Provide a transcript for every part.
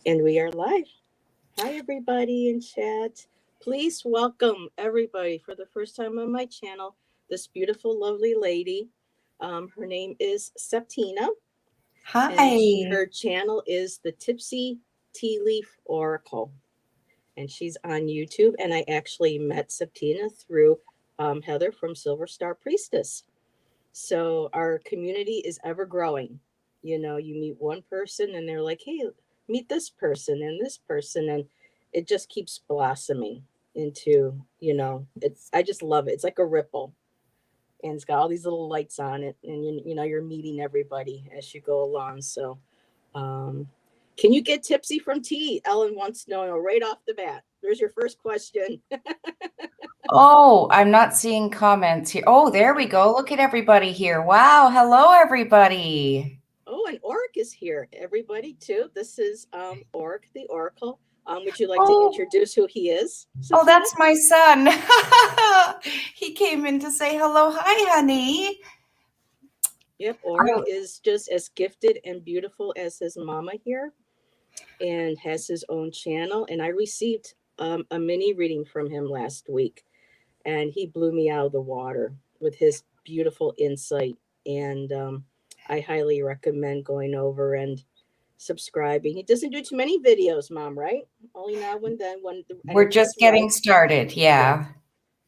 And we are live. Hi, everybody in chat. Please welcome everybody for the first time on my channel. This beautiful, lovely lady. Her name is Septina, and Hi. her channel is the Tipsy Tea Leaf Oracle. And she's on YouTube. And I actually met Septina through Heather from Silver Star Priestess. So our community is ever growing. You meet one person and they're like, hey, meet this person. And it just keeps blossoming into, I just love it. It's like a ripple and it's got all these little lights on it. And, you're meeting everybody as you go along. So, um, can you get tipsy from tea? Ellen wants to know right off the bat. There's your first question. Oh, I'm not seeing comments here. Oh, there we go. Look at everybody here. Wow. Hello, everybody. Oh, and Oric is here, everybody, too. This is Oric, the Oracle. Would you like to Oh, introduce who he is, oh, Septina? that's my son. He came in to say hello. Hi, honey. Yep, Oric Oh, is just as gifted and beautiful as his mama here and has his own channel. And I received a mini reading from him last week, and he blew me out of the water with his beautiful insight. And I highly recommend going over and subscribing. He doesn't do too many videos, Mom, right? Only now and then when the we're energy is just right. getting started. Yeah.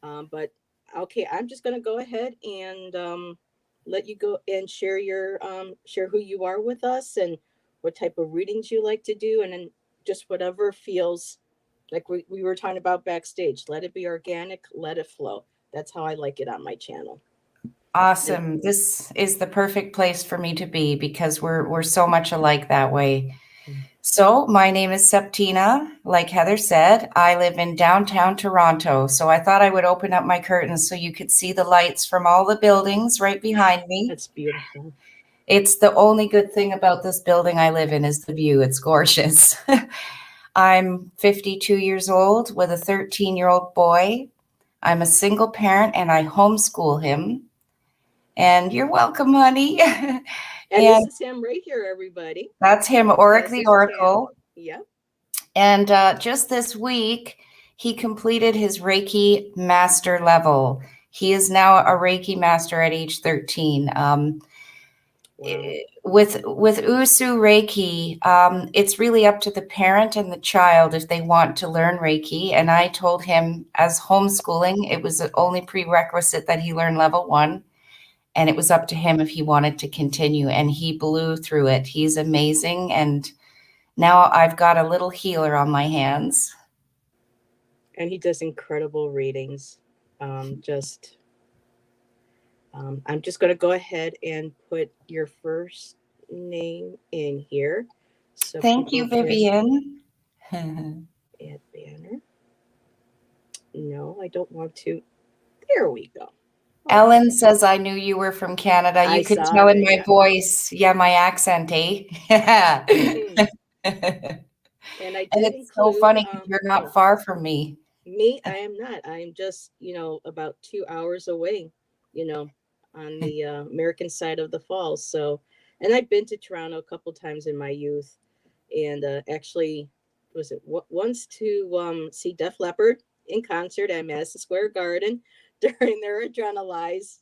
Yeah. But okay, I'm just gonna go ahead and let you go and share who you are with us and what type of readings you like to do, and then just whatever feels like we were talking about backstage. Let it be organic, let it flow. That's how I like it on my channel. And Awesome. This is the perfect place for me to be because we're so much alike that way. So, my name is Septina. Like Heather said, I live in downtown Toronto. So, I thought I would open up my curtains so you could see the lights from all the buildings right behind me. that's beautiful. It's the only good thing about this building I live in is the view. It's gorgeous. I'm 52 years old with a 13-year-old boy. I'm a single parent and I homeschool him. And you're welcome, honey. And this And is him right here, everybody. that's him, Oric That's the his channel. Oracle. Yep. And just this week, he completed his Reiki master level. He is now a Reiki master at age 13. Wow. With Usu Reiki, it's really up to the parent and the child if they want to learn Reiki. And I told him, as homeschooling, it was the only prerequisite that he learn level 1. And it was up to him if he wanted to continue. And he blew through it. He's amazing. And now I've got a little healer on my hands. And he does incredible readings. Just I'm just going to go ahead and put your first name in here so Thank you, people can Vivian. add banner. No, I don't want to. There we go. Okay. Ellen says, I knew you were from Canada. I You could saw tell in that. my Yeah. voice. Yeah, my accent, eh? Hmm. And And I did it's so include, funny because you're not oh, far from me. me, I am not. I am just, about 2 hours away, you know, on the American side of the falls. So, and I've been to Toronto a couple times in my youth, and actually, was it once to see Def Leppard in concert at Madison Square Garden during their Adrenalize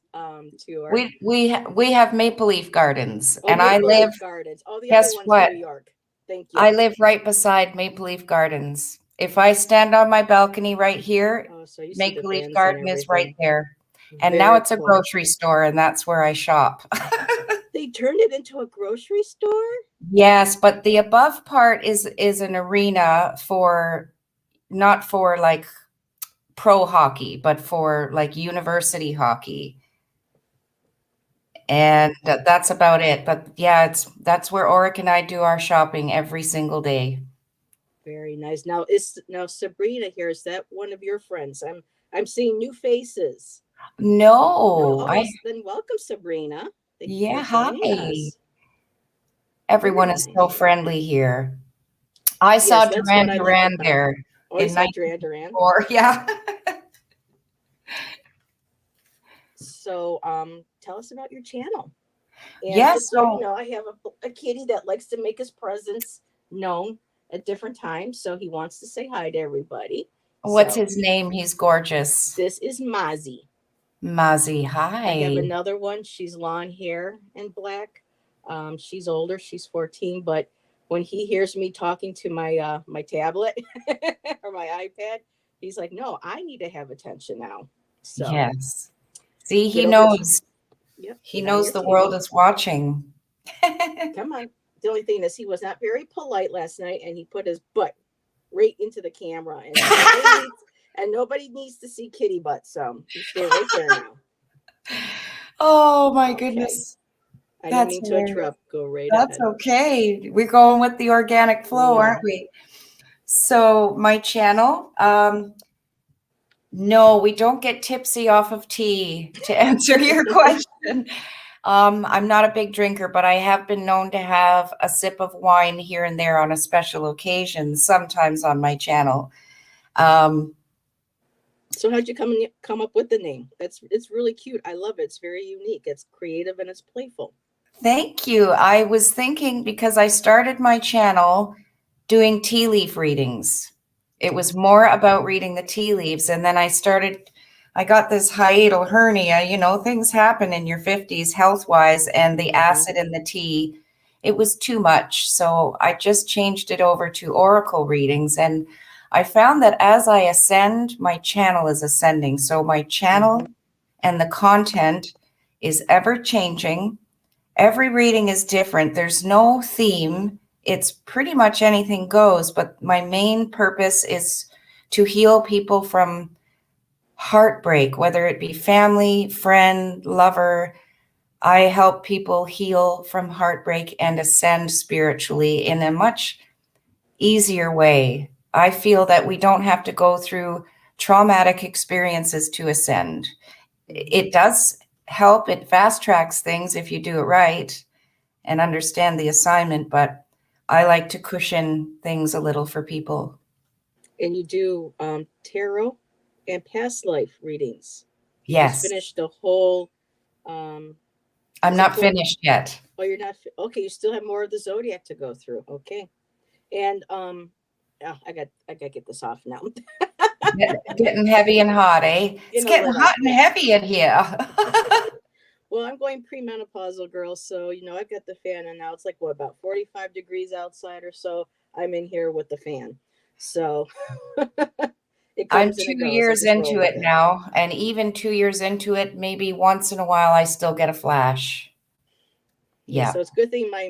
tour. We have Maple Leaf Gardens, Oh, and I Maple live. Leaf Gardens. All the other Guess ones in what? New York. Thank you. I live right beside Maple Leaf Gardens. If I stand on my balcony right here, Oh, so you see the Maple Leaf bands and Garden is right everything. there. And now Very it's a cool. grocery store, and that's where I shop. They turned it into a grocery store. Yes, but the above part is an arena for not for like pro hockey, but for like university hockey. And that's about it. But yeah, that's where Oric and I do our shopping every single day. Very nice. Now Sabrina here. Is that one of your friends? I'm seeing new faces. No, No, oh, then welcome, Sabrina. Thank you for yeah, joining hi. us. Everyone Very is so nice. friendly here. I saw Yes, that's what Duran I like Duran about. there Oh, you in saw Duran Duran. 1994. Yeah. So, tell us about your channel. And Yes, just so you so know, I have a kitty that likes to make his presence known at different times. So he wants to say hi to everybody. What's So his name? He's gorgeous. this is Mozzie. Muzzy, I have hi. another one. She's long hair and black. She's older. She's 14. But when he hears me talking to my tablet or my iPad, he's like, "No, I need to have attention now." So Yes. See, get he over to knows. yep, He get on knows your the world TV. is watching. Come on. The only thing is, he was not very polite last night, and he put his butt right into the camera, and nobody needs to see kitty butt. So you stay right there now. Oh my Okay. goodness. I didn't That's mean to hilarious. interrupt. Go right That's ahead. okay. We're going with the organic We flow, aren't are. we? So my channel, no, we don't get tipsy off of tea to answer your question. I'm not a big drinker, but I have been known to have a sip of wine here and there on a special occasion, sometimes on my channel. Um, So how'd you come up with the name? It's really cute. I love it. It's very unique. It's creative and it's playful. Thank you. I was thinking because I started my channel doing tea leaf readings. It was more about reading the tea leaves. And then I got this hiatal hernia. Things happen in your 50s health wise, and the Mm-hmm. acid in the tea, it was too much. So I just changed it over to oracle readings. And I found that as I ascend, my channel is ascending. So my channel Mm-hmm. and the content is ever changing. Every reading is different. There's no theme. It's pretty much anything goes, but my main purpose is to heal people from heartbreak, whether it be family, friend, lover. I help people heal from heartbreak and ascend spiritually in a much easier way. I feel that we don't have to go through traumatic experiences to ascend. Mm-hmm. It does help, it fast tracks things if you do it right and understand the assignment, but I like to cushion things a little for people. And you do tarot and past life readings. You just Yes, finished the whole. Um, I'm is it not four? finished yet. Oh, you're not. Okay, you still have more of the zodiac to go through. Okay, and oh, I got to get this off now. Getting heavy and hot, eh? It's In a getting little, hot and yeah. heavy in here. Well, I'm going premenopausal, girl. So, I've got the fan, and now it's like, what, about 45 degrees outside or so. I'm in here with the fan. So it I'm comes and it two goes. I years just roll into with it it. now, and even 2 years into it, maybe once in a while I still get a flash. Yeah, Yeah. so it's a good thing my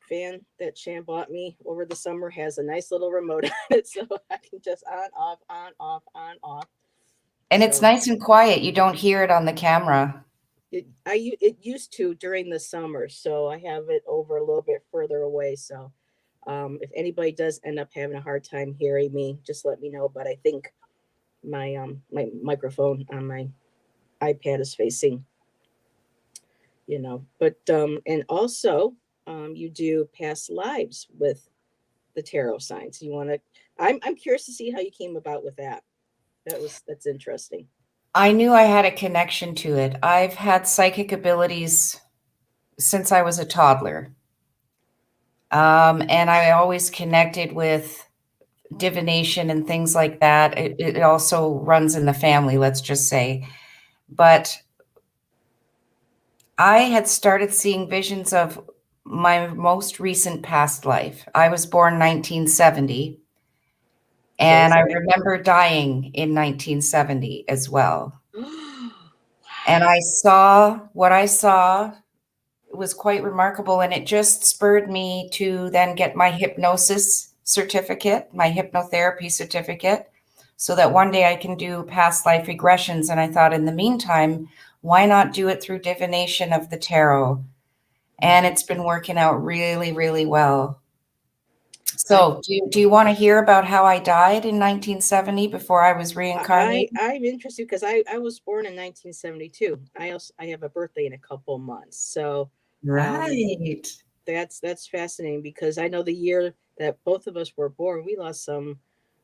fan that Shan bought me over the summer has a nice little remote on it, so I can just on off on off on off. And it's So nice and quiet. You don't hear it on the camera. it used to during the summer, so I have it over a little bit further away. So if anybody does end up having a hard time hearing me, just let me know. But I think my microphone on my iPad is facing, But and also you do past lives with the tarot signs. You want to? I'm curious to see how you came about with that. That's interesting. I knew I had a connection to it. I've had psychic abilities since I was a toddler. And I always connected with divination and things like that. It also runs in the family, let's just say. But I had started seeing visions of my most recent past life. I was born 1970, Okay, and I sorry. remember dying in 1970 as well. Wow. And I saw what I saw was quite remarkable, and it just spurred me to then get my hypnosis certificate, my hypnotherapy certificate, so that one day I can do past life regressions. And I thought, in the meantime, why not do it through divination of the tarot? And it's been working out really, really well. I So, do you want to hear about how I died in 1970 before I was reincarnated? I'm interested because I was born in 1972. I have a birthday in a couple months, so um, Right. that's fascinating because I know the year that both of us were born, we lost some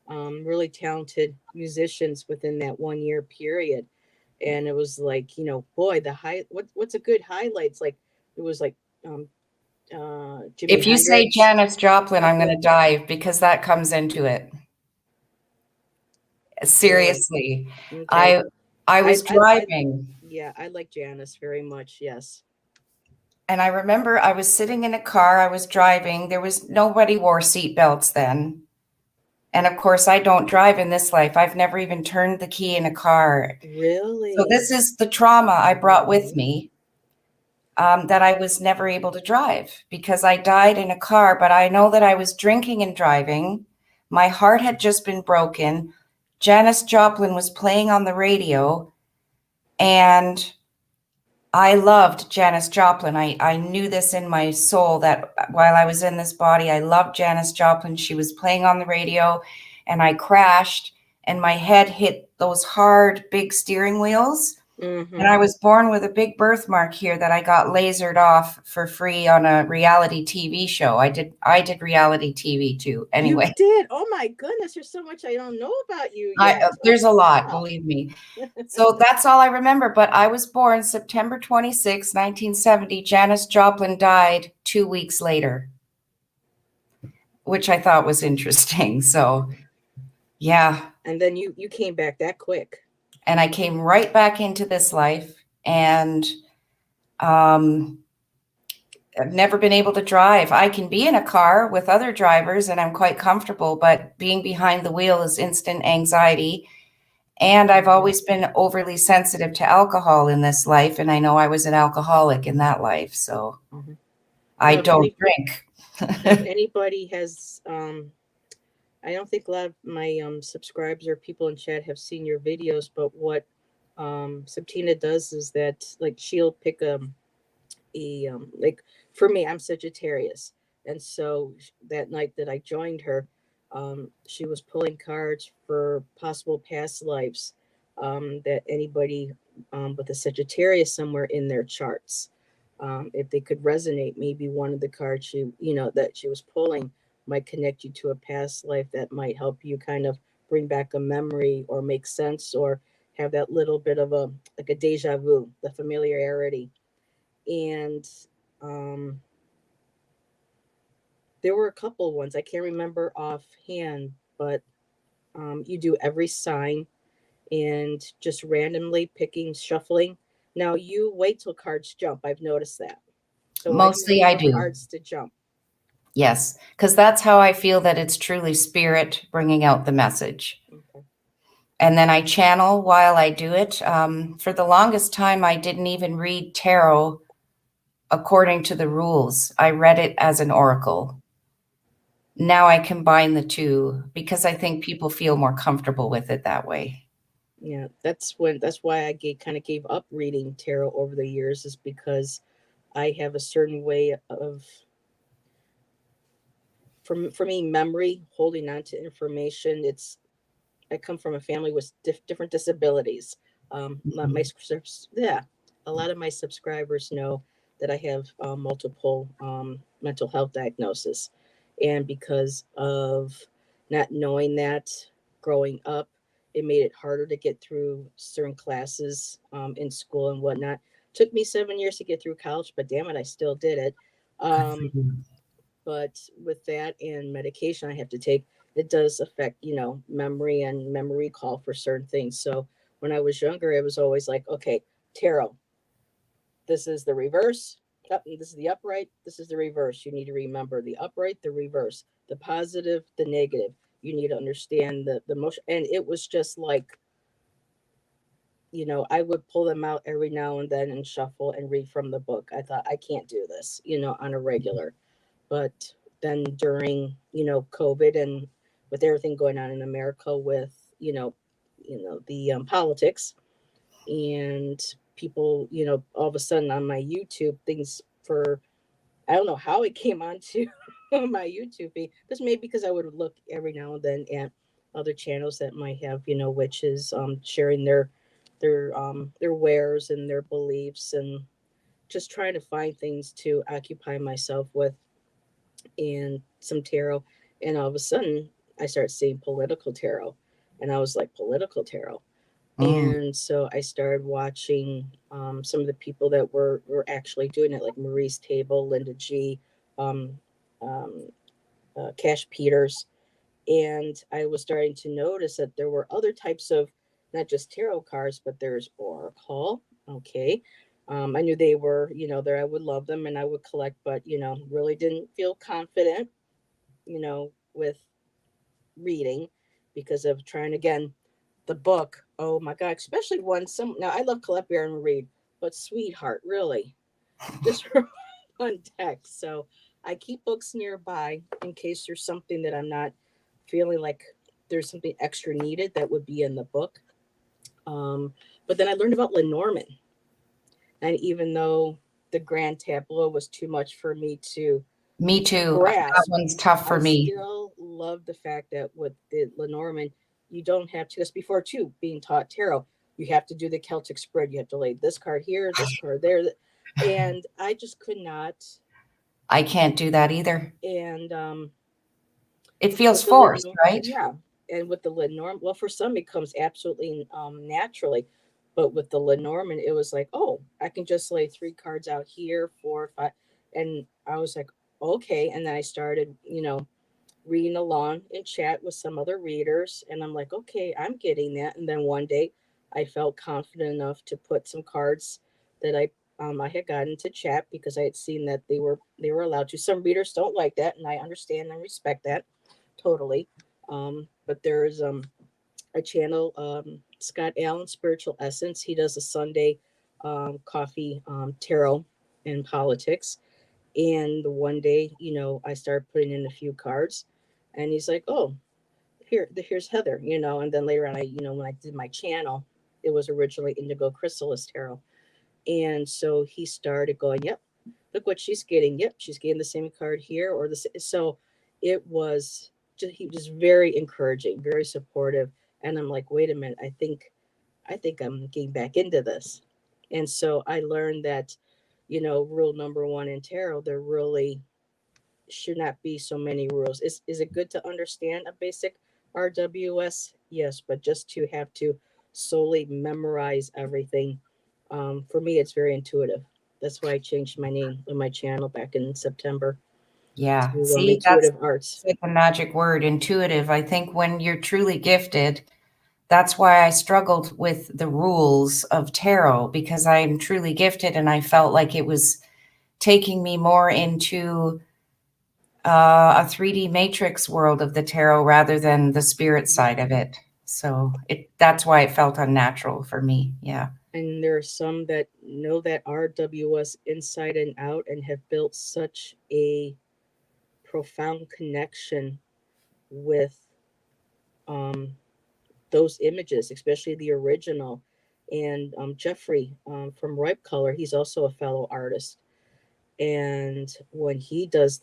really talented musicians within that 1 year period, and it was like boy, the high what's a good highlights like it was like um, Jimi If you say Hendrix. Janis Joplin, I'm going Okay, to dive because that comes into it. really. Seriously. Okay. I I was I driving yeah, I like Janice very much. Yes. and I remember I was sitting in a car, I was driving. There was nobody wore seat belts then. And of course, I don't drive in this life. I've never even turned the key in a car. So Really? this is the trauma I brought with Hmm. me, that I was never able to drive because I died in a car, but I know that I was drinking and driving. My heart had just been broken. Janis Joplin was playing on the radio, and I loved Janis Joplin. I knew this in my soul that while I was in this body, I loved Janis Joplin. She was playing on the radio, and I crashed, and my head hit those hard, big steering wheels. And Hmm. I was born with a big birthmark here that I got lasered off for free on a reality TV show. I did reality TV too. You Anyway, did. Oh my goodness, there's so much I don't know about you I yet. there's a Oh lot, wow. believe me. So that's all I remember. But I was born September 26, 1970. Janis Joplin died 2 weeks later, which I thought was interesting. So yeah. And then you came back that quick. And I came right back into this life, and um, I've never been able to drive. I can be in a car with other drivers and I'm quite comfortable, but being behind the wheel is instant anxiety. And I've Hmm. always been overly sensitive to alcohol in this life. And I know I was an alcoholic in that life. So Hmm. I Now, don't drink. if anybody has, I don't think a lot of my subscribers or people in chat have seen your videos, but what Septina does is that like she'll pick like for me, I'm Sagittarius, and so that night that I joined her, she was pulling cards for possible past lives, that anybody with a Sagittarius somewhere in their charts, if they could resonate, maybe one of the cards that she was pulling might connect you to a past life that might help you kind of bring back a memory or make sense or have that little bit of a like a deja vu, the familiarity. And um, there were a couple ones I can't remember offhand, but you do every sign and just randomly picking, shuffling. Now you wait till cards jump. I've noticed that. So why do you Mostly wait I for do. cards to jump? Yes. Because that's how I feel that it's truly spirit bringing out the message. Okay. And then I channel while I do it. For the longest time, I didn't even read tarot according to the rules. I read it as an oracle. Now I combine the two because I think people feel more comfortable with it that way. Yeah, that's why I kind of gave up reading tarot over the years, is because I have a certain way of, for me, memory, holding on to information. I come from a family with different disabilities. My Mhm. yeah, a lot of my subscribers know that I have multiple mental health diagnosis, and because of not knowing that growing up, it made it harder to get through certain classes in school and whatnot. Took me 7 years to get through college, but damn it, I still did it. Good for Um, you. but with that and medication I have to take, it does affect, memory and memory recall for certain things. So when I was younger, it was always like, okay, tarot, this is the reverse. This is the upright. This is the reverse. You need to remember the upright, the reverse, the positive, the negative. You need to understand the motion. And it was just like, I would pull them out every now and then and shuffle and read from the book. I thought I can't do this, on a regular. But then during, COVID and with everything going on in America with, the politics and people, all of a sudden on my YouTube things for, I don't know how it came onto my YouTube feed. This may because I would look every now and then at other channels that might have, witches sharing their wares and their beliefs, and just trying to find things to occupy myself with, and some tarot. And all of a sudden, I started seeing political tarot. And I was like, political tarot. Mm. And so I started watching some of the people that were actually doing it, like Marie's Table, Linda G. um, um, Cash Peters, and I was starting to notice that there were other types of not just tarot cards, but there's oracle. Okay. I knew they were, there I would love them and I would collect, but really didn't feel confident, with reading because of trying again the book. Oh my god, especially when some now I love collect bear and read, but sweetheart, really, just for one text. So I keep books nearby in case there's something that I'm not feeling like there's something extra needed that would be in the book. Um, but then I learned about Lenormand, and even though the Grand Tableau was too much for me to Me too. That grasp, one's tough for I me. still love the fact that with the Lenormand, you don't have to, just before too, being taught tarot, you have to do the Celtic spread. You have to lay this card here, this card there. And I just could not. I can't do that either. And It feels with the forced, Lenormand, right? yeah. And with the Lenormand, well, for some, it comes absolutely naturally. But with the Lenormand, it was like, oh, I can just lay three cards out here, four, five. And I was like, okay. And then I started, reading along in chat with some other readers, and I'm like, okay, I'm getting that. And then one day I felt confident enough to put some cards that I had gotten to chat because I had seen that they were allowed to. Some readers don't like that, and I understand and respect that totally. But there is a channel, Scott Allen Spiritual Essence. He does a Sunday coffee tarot and politics. And one day, I started putting in a few cards, and he's like, "Oh, here's Heather," And then later on, when I did my channel, it was originally Indigo Chrysalis Tarot, and so he started going, "Yep, look what she's getting. Yep, she's getting the same card here or the so." It was he was very encouraging, very supportive, and I'm like, "Wait a minute, I think I'm getting back into this," and so I learned that, rule number one in tarot, there really should not be so many rules. Is it good to understand a basic RWS? Yes, but just to have to solely memorize everything, for me, it's very intuitive. That's why I changed my name on my channel back in September Yeah. to See, that's Intuitive Arts. like a magic word, intuitive. I think when you're truly gifted, that's why I struggled with the rules of tarot because I'm truly gifted and I felt like it was taking me more into a 3D matrix world of the tarot rather than the spirit side of it. So that's why it felt unnatural for me. Yeah. And there are some that know that RWS inside and out and have built such a profound connection with um, those images, especially the original. And Jeffrey from Ripe Color, he's also a fellow artist. And when he does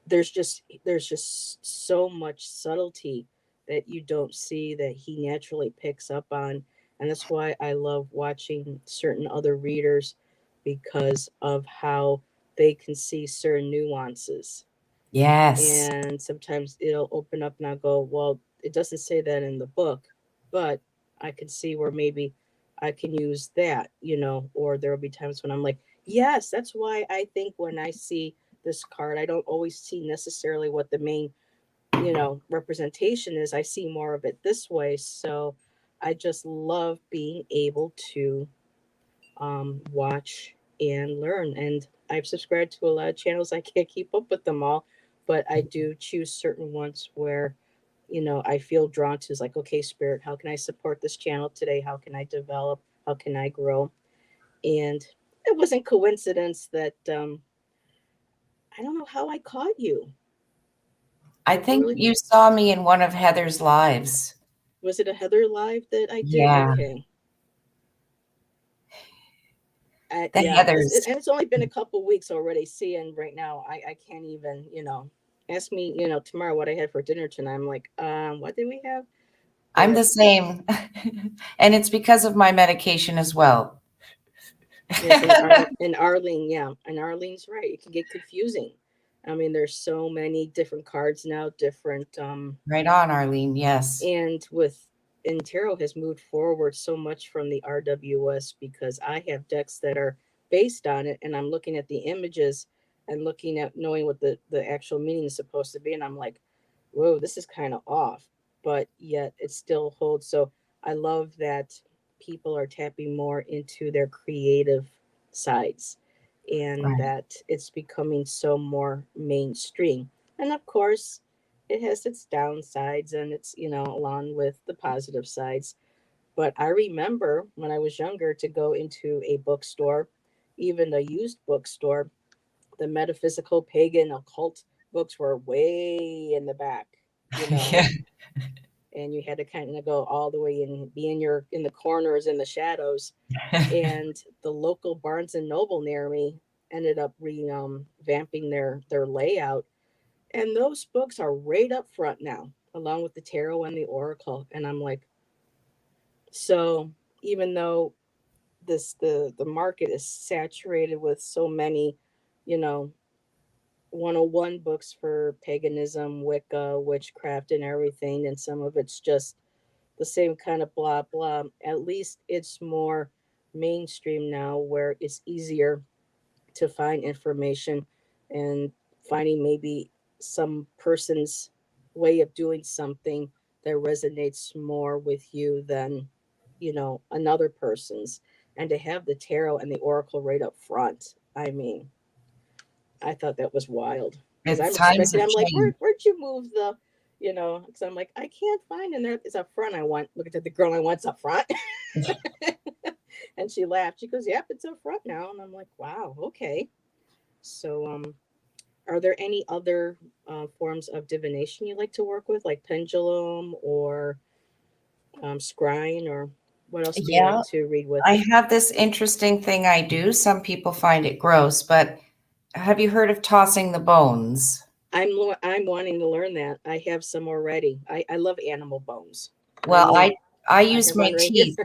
there's just so much subtlety that you don't see that he naturally picks up on, and that's why I love watching certain other readers because of how they can see certain nuances. Yes. And sometimes it'll open up and I'll go, well, it doesn't say that in the book, but I can see where maybe I can use that, or there will be times when I'm like, yes, that's why I think when I see this card, I don't always see necessarily what the main, representation is. I see more of it this way. So I just love being able to watch and learn. And I've subscribed to a lot of channels. I can't keep up with them all, but I do choose certain ones where, I feel drawn to. Is like, okay, Spirit, how can I support this channel today? How can I develop? How can I grow? And it wasn't coincidence that I don't know how I caught you. I I think really you saw me in one of Heather's lives. was it a Heather live that I did? Yeah. Okay. The Yeah, because Heathers. and it's only been a couple weeks already. Seeing right now, I can't even ask me tomorrow what I had for dinner tonight. I'm like, what did we have? I'm But the same. And it's because of my medication as well. yes, and Arlene, yeah, and Arlene's right. It can get confusing. I mean, there's so many different cards now, different Right on, Arlene. Yes. and with and tarot has moved forward so much from the RWS because I have decks that are based on it, and I'm looking at the images and looking at knowing what the actual meaning is supposed to be, and I'm like, whoa, this is kind of off, but yet it still holds. So I love that people are tapping more into their creative sides, and Right. that it's becoming so more mainstream. And of course, it has its downsides, and it's, along with the positive sides. But I remember when I was younger to go into a bookstore, even a used bookstore, the metaphysical, pagan, occult books were way in the back, you know, Yeah. and you had to kind of go all the way and be in the corners, in the shadows. And the local Barnes and Noble near me ended up vamping their layout, and those books are right up front now, along with the tarot and the oracle. And I'm like, so even though the market is saturated with so many, you know 101 books for paganism, Wicca, witchcraft, and everything, and some of it's just the same kind of blah blah. At least it's more mainstream now, where it's easier to find information, and finding maybe some person's way of doing something that resonates more with you than, another person's. And to have the tarot and the oracle right up front, I mean, I thought that was wild, because It's I'm times expecting. have I'm like, changed. where'd you move the, Because I'm like, I can't find, and there it's up front. I want looking at the girl. I want's up front, and she laughed. She goes, "Yep, it's up front now." And I'm like, "Wow, okay." So, are there any other forms of divination you like to work with, like pendulum or scrying, or what else do you like Yeah, to read with? I have this interesting thing I do. Some people find it gross, but have you heard of tossing the bones? I'm wanting to learn that. I have some already. I love animal bones. I Well, mean, I I use have my one right here. teeth.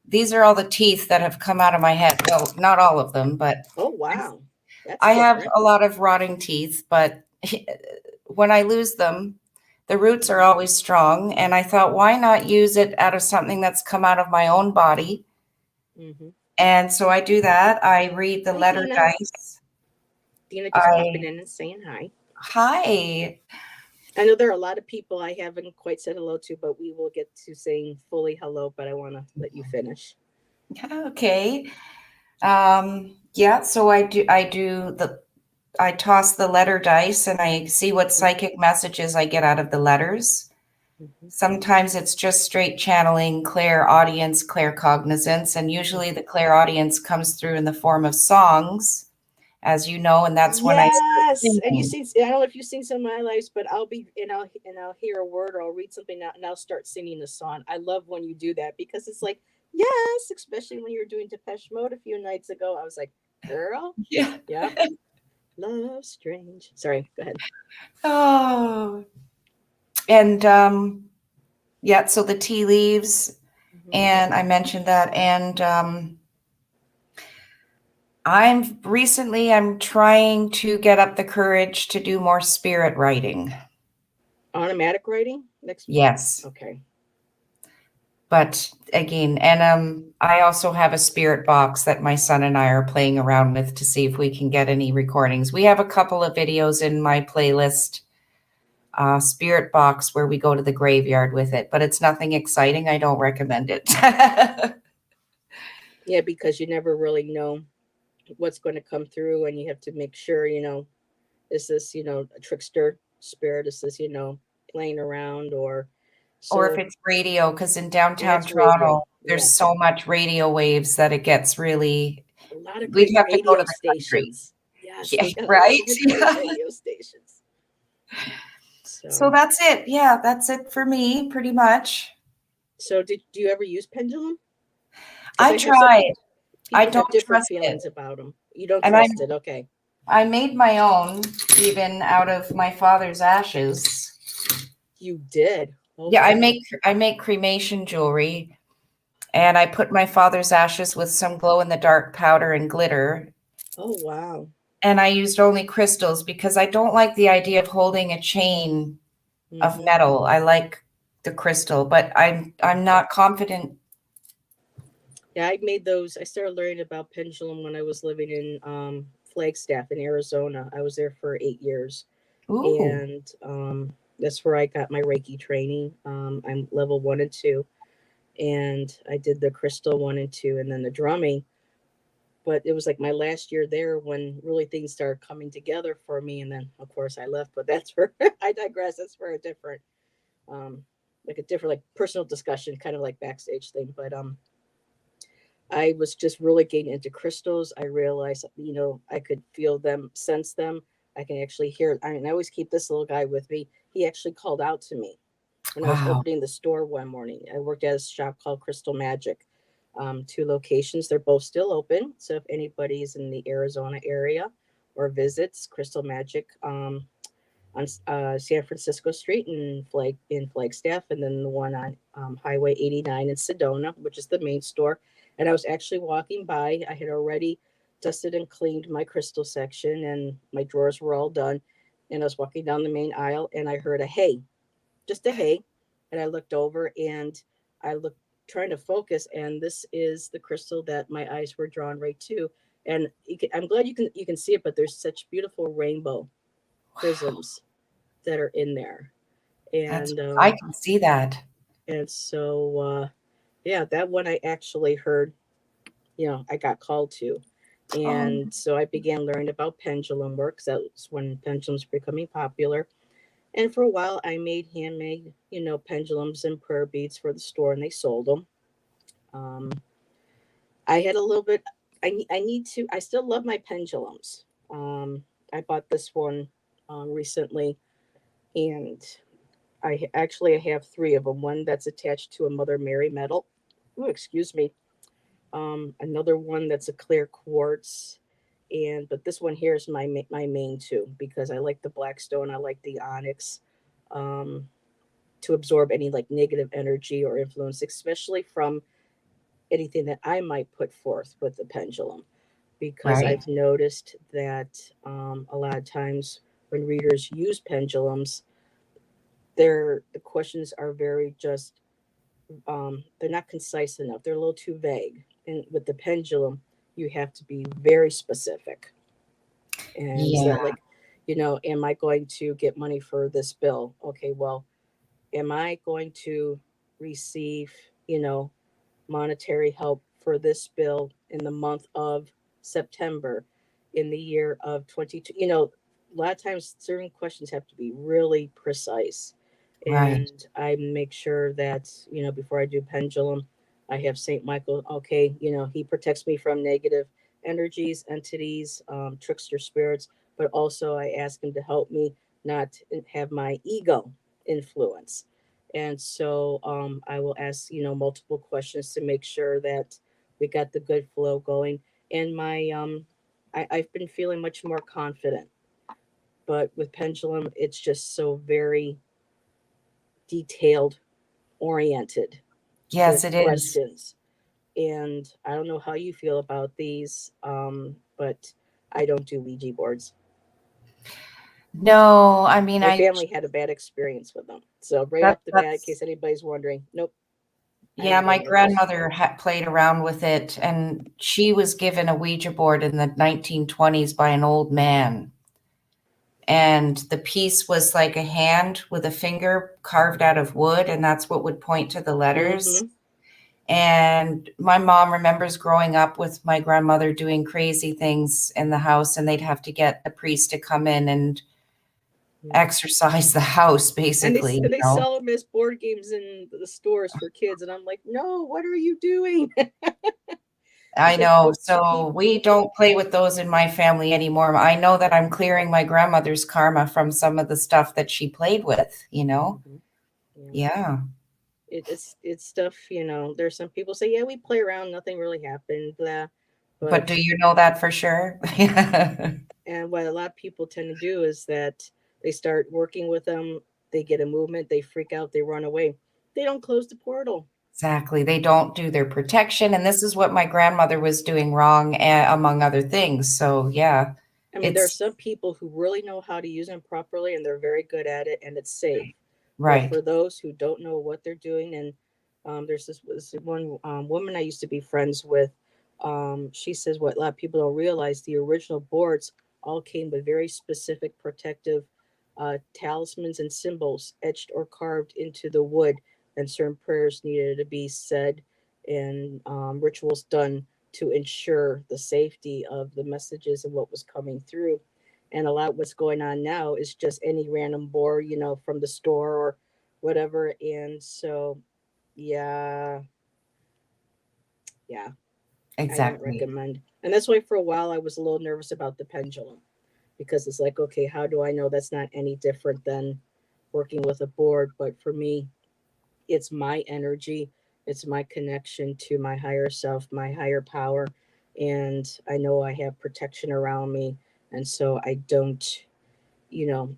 These are all the teeth that have come out of my head. Well, not all of them, but Oh wow, that's I have different. a lot of rotting teeth, but when I lose them, the roots are always strong. And I thought, why not use it out of something that's come out of my own body? Hmm. And so I do that. I read the Hi, letter Dina. dice. Dina just popping I in and saying hi. Hi. I know there are a lot of people I haven't quite said hello to, but we will get to saying fully hello. But I want to let you finish. Okay. Yeah, so I toss the letter dice and I see what psychic messages I get out of the letters. Mm-hmm. Sometimes it's just straight channeling, clairaudience, claircognizance, and usually the clairaudience comes through in the form of songs, as you know, and that's when I start Yes, and you singing. see, I don't know if you've seen some of my lives, but I'll hear a word, or I'll read something out, and I'll start singing a song. I love when you do that, because it's like, yes, especially when you were doing Depeche Mode a few nights ago. I was like, girl, Yeah. yep, love strange. Sorry, go ahead. Oh, and yeah, so the tea leaves, Hmm. and I mentioned that, and I'm trying to get up the courage to do more spirit writing. Automatic writing next. Yes. Okay. But again, and I also have a spirit box that my son and I are playing around with to see if we can get any recordings. We have a couple of videos in my playlist, spirit box, where we go to the graveyard with it, but it's nothing exciting. I don't recommend it. Yeah, because you never really know what's going to come through, and you have to make sure, is this, a trickster spirit? Is this, playing around, or Or if so? it's radio, because in downtown That's radio. Toronto, there's Yes. so much radio waves that it gets really, A lot of we'd great have to go to radio the country. stations. Yes, Yeah, we got a right? lot of great radio stations. So So, that's it. Yeah, that's it for me, pretty much. so do you ever use pendulum? Because I I have some tried. I people have don't different trust it. feelings about them. You don't And I trust it, okay? I made my own even out of my father's ashes. You did. Oh Yeah, wow. I make cremation jewelry and I put my father's ashes with some glow in the dark powder and glitter. Oh wow. And I used only crystals because I don't like the idea of holding a chain of Mm-hmm. metal. I like the crystal, but I'm Mm-hmm. not confident. Yeah, I made those. I started learning about pendulum when I was living in Flagstaff in Arizona. I was there for 8 years, Ooh, and that's where I got my Reiki training. I'm level 1 and 2, and I did the crystal 1 and 2, and then the drumming. But it was like my last year there when really things started coming together for me, and then of course I left. But that's for I digress. That's for a different, um, like a different like personal discussion, kind of like backstage thing. But I was just really getting into crystals. I realized, I could feel them, sense them. I can actually hear. I mean, I always keep this little guy with me. He actually called out to me when I was wow. opening the store one morning. I worked at a shop called Crystal Magic, 2 locations. They're both still open. So if anybody's in the Arizona area or visits Crystal Magic, on San Francisco Street in Flagstaff, and then the one on Highway 89 in Sedona, which is the main store. And I was actually walking by. I had already dusted and cleaned my crystal section, and my drawers were all done. And I was walking down the main aisle, and I heard a hey, just a hey, and I looked over and I looked trying to focus, and this is the crystal that my eyes were drawn right to. And I'm glad you can see it, but there's such beautiful rainbow Wow. prisms that are in there. That's And I can see that. yeah, that one I actually heard, I got called to. Oh, And so I began learning about pendulum work. 'Cause that's when pendulums were becoming popular. And for a while, I made handmade, pendulums and prayer beads for the store, and they sold them. Um, I had a little bit. I need to. I still love my pendulums. I bought this one recently, and I have three of them. One that's attached to a Mother Mary medal. Oh, excuse me. Another one that's a clear quartz, and but this one here is my main two because I like the black stone. I like the onyx. Um, to absorb any like negative energy or influence, especially from anything that I might put forth with the pendulum. Because right. I've noticed that a lot of times when readers use pendulums, the questions are very just they're not concise enough. They're a little too vague. And with the pendulum, you have to be very specific. And so Yeah. that like, am I going to get money for this bill? Okay, well, am I going to receive, you know, monetary help for this bill in the month of September in the year of 22? A lot of times certain questions have to be really precise. Right. And I make sure that, before I do pendulum, I have St. Michael. Okay, he protects me from negative energies, entities, trickster spirits, but also I ask him to help me not have my ego influence. And so I will ask, multiple questions to make sure that we got the good flow going. And I've been feeling much more confident. But with pendulum, it's just so very detailed oriented Yes, with it is. questions. And I don't know how you feel about these, but I don't do Ouija boards. No, I mean, My family had a bad experience with them. So right off the bat, in that's case anybody's wondering, nope, I yeah, don't do my any of those. grandmother played around with it, and she was given a Ouija board in the 1920s by an old man. And the piece was like a hand with a finger carved out of wood, and that's what would point to the letters. Mm-hmm. And my mom remembers growing up with my grandmother doing crazy things in the house, and they'd have to get the priest to come in and Yeah. exercise the house, And basically, you they know. sell them as board games in the stores for kids, and I'm like, no, what are you doing? I Because know. what So we people, don't play with those in my family anymore. I know that I'm clearing my grandmother's karma from some of the stuff that she played with, you know? Mhm. Yeah, Yeah. it's stuff. There's some people say, yeah, we play around, nothing really happened, blah. But do But you know that for sure? and what a lot of people tend to do is that they start working with them, they get a movement, they freak out, they run away. They don't close the portal. Exactly. They don't do their protection, and this is what my grandmother was doing wrong, among other things. So, yeah, I mean, there are it's some people who really know how to use them properly and they're very good at it and it's safe. But right. for those who don't know what they're doing and There's this one woman I used to be friends with. She says what a lot of people don't realize: the original boards all came with very specific protective talismans and symbols etched or carved into the wood, and certain prayers needed to be said and rituals done to ensure the safety of the messages and what was coming through. And a lot of what's going on now is just any random board, from the store or whatever. And so, yeah, yeah, I don't Exactly. recommend. And that's why for a while I was a little nervous about the pendulum, because it's like, okay, how do I know that's not any different than working with a board? But for me, it's my energy, it's my connection to my higher self, my higher power. And I know I have protection around me. And so I don't, you know,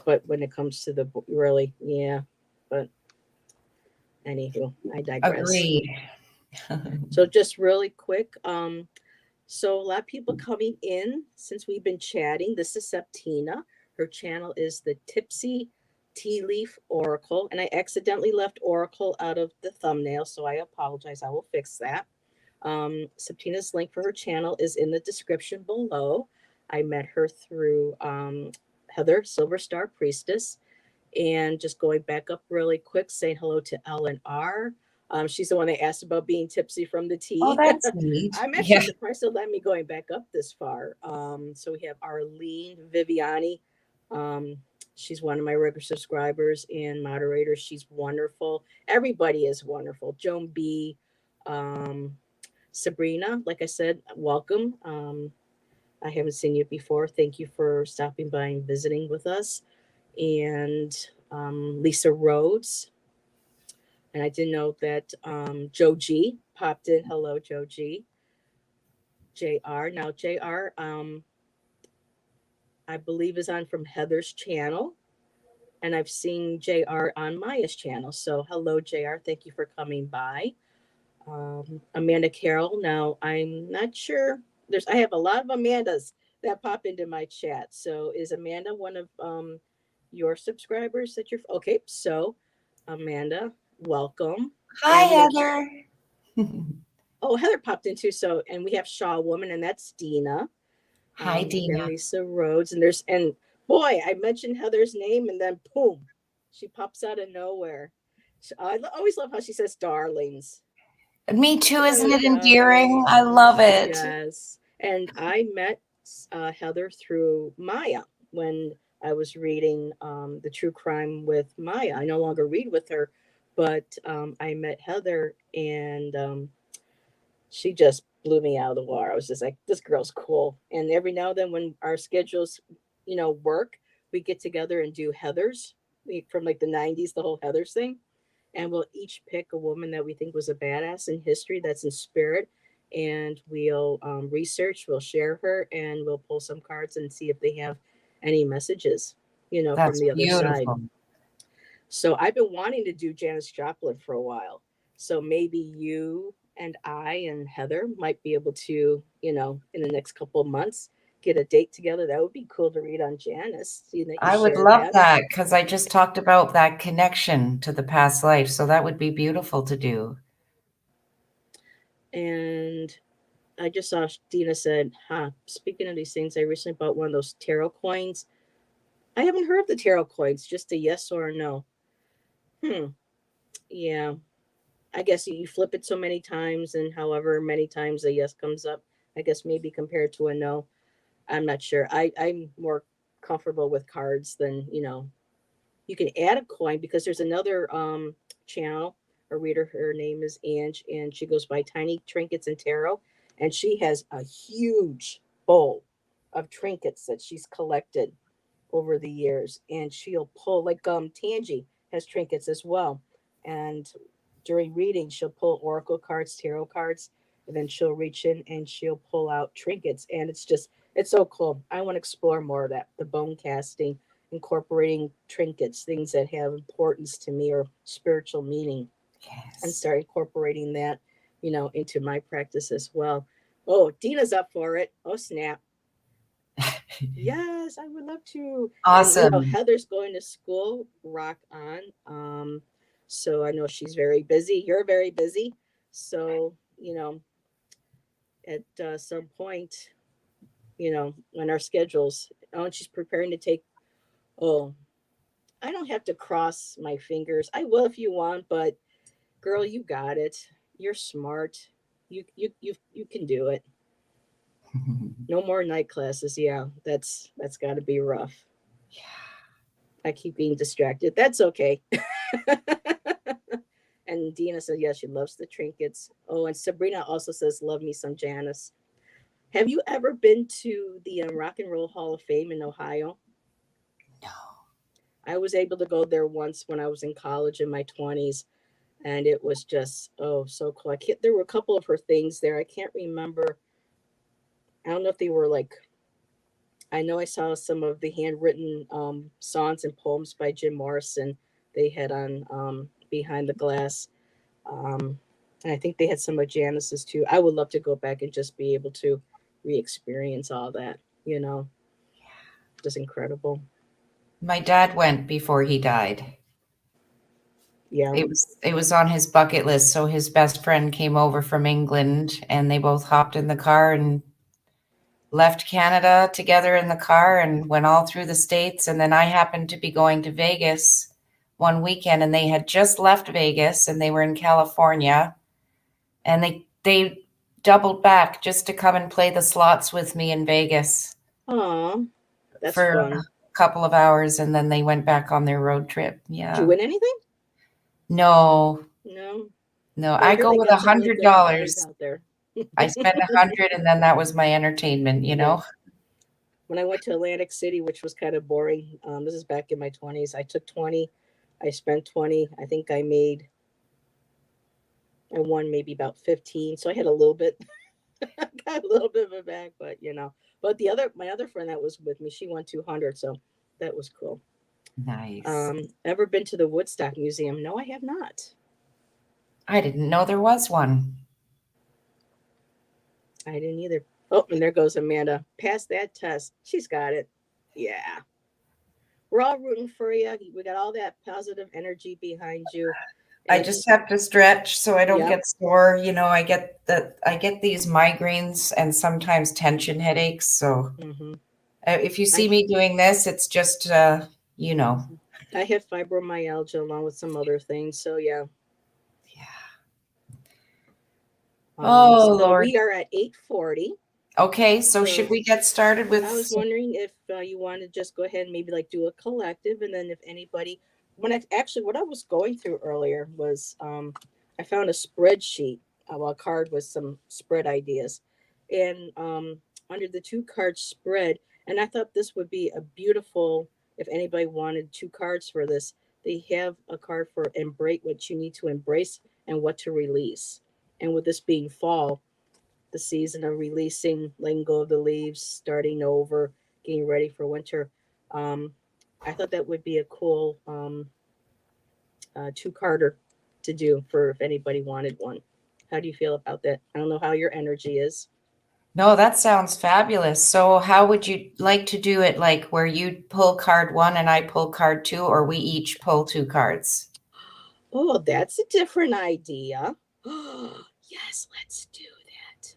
but when it comes to the really, yeah. But anywho, I digress. Agreed. So just really quick, so a lot of people coming in since we've been chatting. This is Septina. Her channel is the Tipsy Tea Leaf Oracle, and I accidentally left Oracle out of the thumbnail, so I apologize. I will fix that. Septina's link for her channel is in the description below. I met her through Heather, Silver Star Priestess. And just going back up really quick, saying hello to Ellen R. She's the one that asked about being tipsy from the Oh, tea. that's neat. I'm actually Yeah. surprised to let me going back up this far. So we have Arlene Viviani. Um, she's one of my regular subscribers and moderators. She's wonderful. Everybody is wonderful. Joan B. Um, Sabrina, like I said, welcome. I haven't seen you before. Thank you for stopping by and visiting with us. And Lisa Rhodes. And I did know that Joe G popped in. Hello, Joe G. JR. Now, JR, I believe is on from Heather's channel. And I've seen JR on Maya's channel. So, hello, JR. Thank you for coming by. Amanda Carroll. Now, I'm not sure. I have a lot of Amandas that pop into my chat. So, is Amanda one of your subscribers that you're okay? So, Amanda, welcome. Hi, And Heather. oh, Heather popped in too. So, and we have Shaw Woman, and that's Dina. Hi, Again, Dina. Lisa Rhodes, and boy, I mentioned Heather's name, and then boom, she pops out of nowhere. I always love how she says "darlings." Me too, isn't Oh, it endearing? I love darlings. it. Yes. And I met Heather through Maya when I was reading the true crime with Maya. I no longer read with her, but I met Heather, and she just blew me out of the water. I was just like, this girl's cool. And every now and then when our schedules, work, we get together and do Heather's from like the 90s, the whole Heather's thing. And we'll each pick a woman that we think was a badass in history that's in spirit. And we'll research, we'll share her, and we'll pull some cards and see if they have any messages, from That's the other side. beautiful. So I've been wanting to do Janis Joplin for a while. So maybe you and I and Heather might be able to, in the next couple of months, get a date together. That would be cool to read on Janice, seeing that you I would share love that. that because I just talked about that connection to the past life. So that would be beautiful to do. And I just saw Dina said, speaking of these things, I recently bought one of those tarot coins. I haven't heard of the tarot coins, just a yes or a no. Hmm. Yeah. I guess you flip it so many times, and however many times a yes comes up, I guess maybe compared to a no. I'm not sure. I'm more comfortable with cards than, you can add a coin because there's another channel, a reader, her name is Ange, and she goes by Tiny Trinkets and Tarot. And she has a huge bowl of trinkets that she's collected over the years. And she'll pull like Tangi has trinkets as well. And during reading, she'll pull oracle cards, tarot cards, and then she'll reach in and she'll pull out trinkets. And it's so cool. I want to explore more of that, the bone casting, incorporating trinkets, things that have importance to me or spiritual meaning, and Yes. start incorporating that, into my practice as well. Oh, Dina's up for it. Oh, snap. Yes, I would love to. And Awesome. Heather's going to school. Rock on. So I know she's very busy. You're very busy. So, at some point, when our schedules, oh, and she's preparing to take, oh, I don't have to cross my fingers. I will if you want, but girl, you got it. You're smart. You can do it. No more night classes. Yeah, that's got to be rough. I keep being distracted. That's okay. And Dina says, yeah, she loves the trinkets. Oh, and Sabrina also says, love me some Janice. Have you ever been to the Rock and Roll Hall of Fame in Ohio? No. I was able to go there once when I was in college in my 20s, and it was just, oh, so cool. There were a couple of her things there. I can't remember. I don't know if they were like, I know I saw some of the handwritten songs and poems by Jim Morrison they had on Behind the Glass. Um, and I think they had some of Janice's too. I would love to go back and just be able to re experience all that, just incredible. My dad went before he died. Yeah. It was on his bucket list. So his best friend came over from England and they both hopped in the car and left Canada together in the car and went all through the States. And then I happened to be going to Vegas one weekend and they had just left Vegas and they were in California and they doubled back just to come and play the slots with me in Vegas Aw, that's for a fun. couple of hours and then they went back on their road trip. Did you Yeah. win anything? No, No. no, Well, I I hear go they with got a some really hundred good bars dollars. out there. I spent 100 and then that was my entertainment, you Yeah. know? When I went to Atlantic City, which was kind of boring, this is back in my 20s, I took 20. I spent 20. I think I won maybe about 15. So I had a little bit, got a little bit of it back, but. But my other friend that was with me, she won 200. So that was cool. Nice. Ever been to the Woodstock Museum? No, I have not. I didn't know there was one. I didn't either. Oh, and there goes Amanda. Pass that test. She's got it. Yeah. We're all rooting for you. We got all that positive energy behind you. I And just it's, have to stretch so I don't yep. get sore. I get these migraines and sometimes tension headaches. So Hmm. if you I, see me doing this, it's just you know. mhm. I have fibromyalgia along with some other things. So, yeah. Yeah. So Oh now Lord. we are at 8:40. Okay, so should So we get started with I was wondering if you want to just go ahead and maybe like do a collective, and then if anybody, what I was going through earlier was I found a spreadsheet, well, a card with some spread ideas, and under the two card spread, and I thought this would be a beautiful if anybody wanted two cards for this. They have a card for embrace what you need to embrace and what to release, and with this being fall, the season of releasing, letting go of the leaves, starting over, getting ready for winter. Um, I thought that would be a cool two-carder to do for if anybody wanted one. How do you feel about that? I don't know how your energy is. No, that sounds fabulous. So how would you like to do it? Like where you pull card one and I pull card two, or we each pull two cards? Oh, that's a different idea. Yes, let's do that.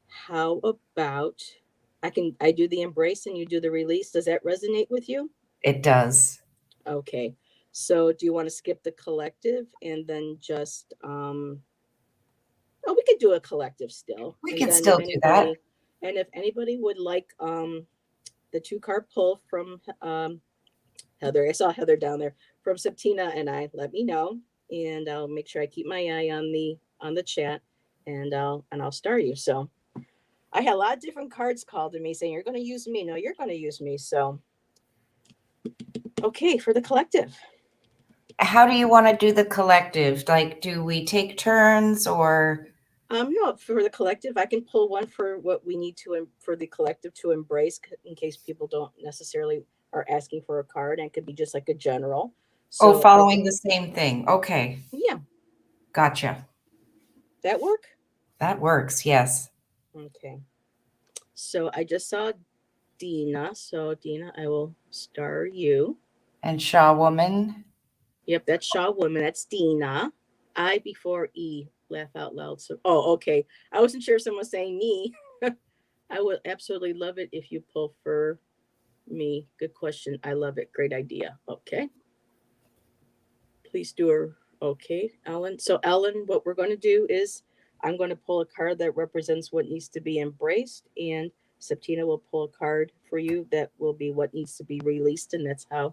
How about I do the embrace and you do the release? Does that resonate with you? It does. Okay. So do you want to skip the collective and then just oh, we could do a collective still. We And can then if still do that. anybody would like the two card pull from Heather. I saw Heather down there from Septina and I, let me know and I'll make sure I keep my eye on the chat and I'll start you. So I had a lot of different cards called to me saying you're going to use me. No, you're going to use me. So okay, for the collective. How do you want to do the collective? Like, do we take turns or? No, for the collective, I can pull one for what we need to for the collective to embrace in case people don't necessarily are asking for a card, and it could be just like a general. Oh, So I can, following the same thing. Okay, yeah, gotcha. that work. That works. Yes. Okay. So I just saw Dina. So Dina, I will star you. And Shaw woman. Yep, that's Shaw Woman. That's Dina. I before E. Laugh out loud. So, oh, okay. I wasn't sure if someone was saying me. I would absolutely love it if you pull for me. Good question. I love it. Great idea. Okay. Please do her. Okay, Ellen. So, Ellen, what we're going to do is I'm going to pull a card that represents what needs to be embraced, and Septina will pull a card for you that will be what needs to be released, and that's how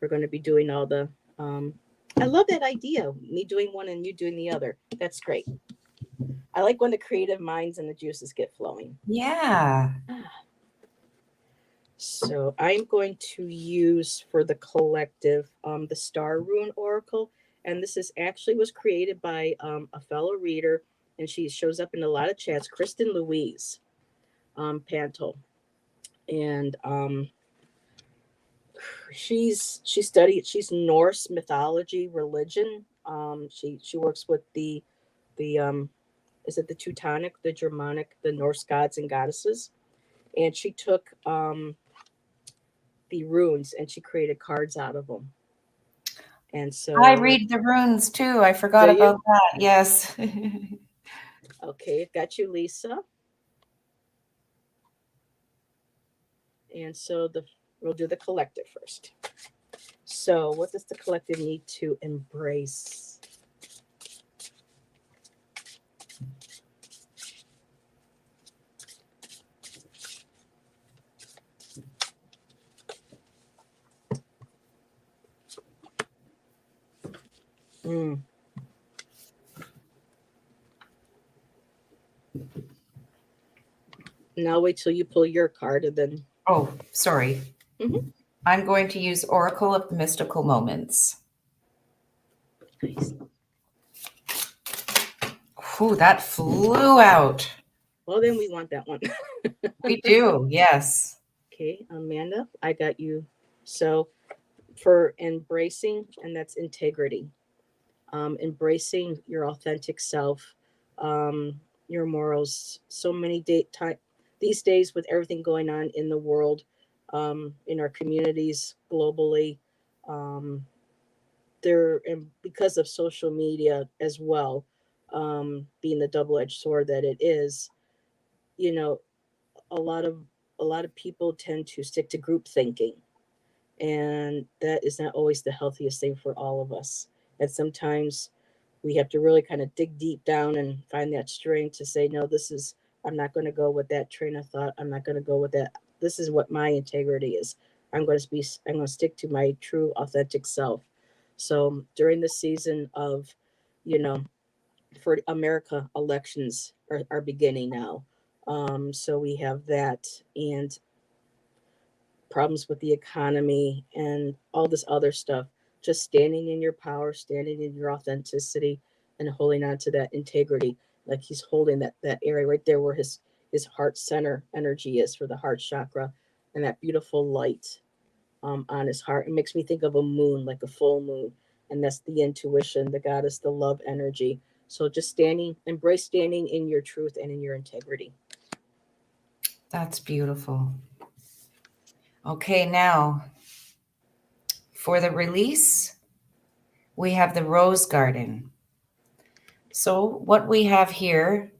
we're going to be doing all the. Um, I love that idea. Me doing one and you doing the other. That's great. I like when the creative minds and the juices get flowing. Yeah. So I'm going to use for the collective the Star Rune Oracle, and this is actually was created by a fellow reader, and she shows up in a lot of chats. Kristen Louise Pantel, and she's Norse mythology religion. She works with the is it the Teutonic, the Germanic, the Norse gods and goddesses, and she took the runes and she created cards out of them. And I so, read the runes too. I do forgot you? about that. Yes. Okay, got you, Lisa. And so the we'll do the collective first. So, what does the collective need to embrace? Mm. Now wait till you pull your card, and then. Oh, sorry. Mhm. I'm going to use Oracle of the Mystical Moments. Nice. Whew, that flew out. Well, then we want that one. We do, yes. Okay, Amanda, I got you. So for embracing, and that's integrity. Embracing your authentic self, your morals. So many time these days with everything going on in the world, in our communities globally, um, there and because of social media as well, being the double-edged sword that it is, you know, a lot of a lot of people tend to stick to group thinking, and that is not always the healthiest thing for all of us. And sometimes we have to really kind of dig deep down and find that strength to say, no, this is, I'm not going to go with that train of thought. I'm not going to go with that. This is what my integrity is. I'm going to stick to my true, authentic self. So during the season of, you know, for America, elections are beginning now. So we have that. And problems with the economy and all this other stuff. Just standing in your power, standing in your authenticity, and holding on to that integrity. Like he's holding that area right there where his heart center energy is for the heart chakra, and that beautiful light on his heart. It makes me think of a moon, like a full moon, and that's the intuition, the goddess, the love energy. So just embrace standing in your truth and in your integrity. That's beautiful. Okay, now for the release, we have the Rose Garden. So what we have here,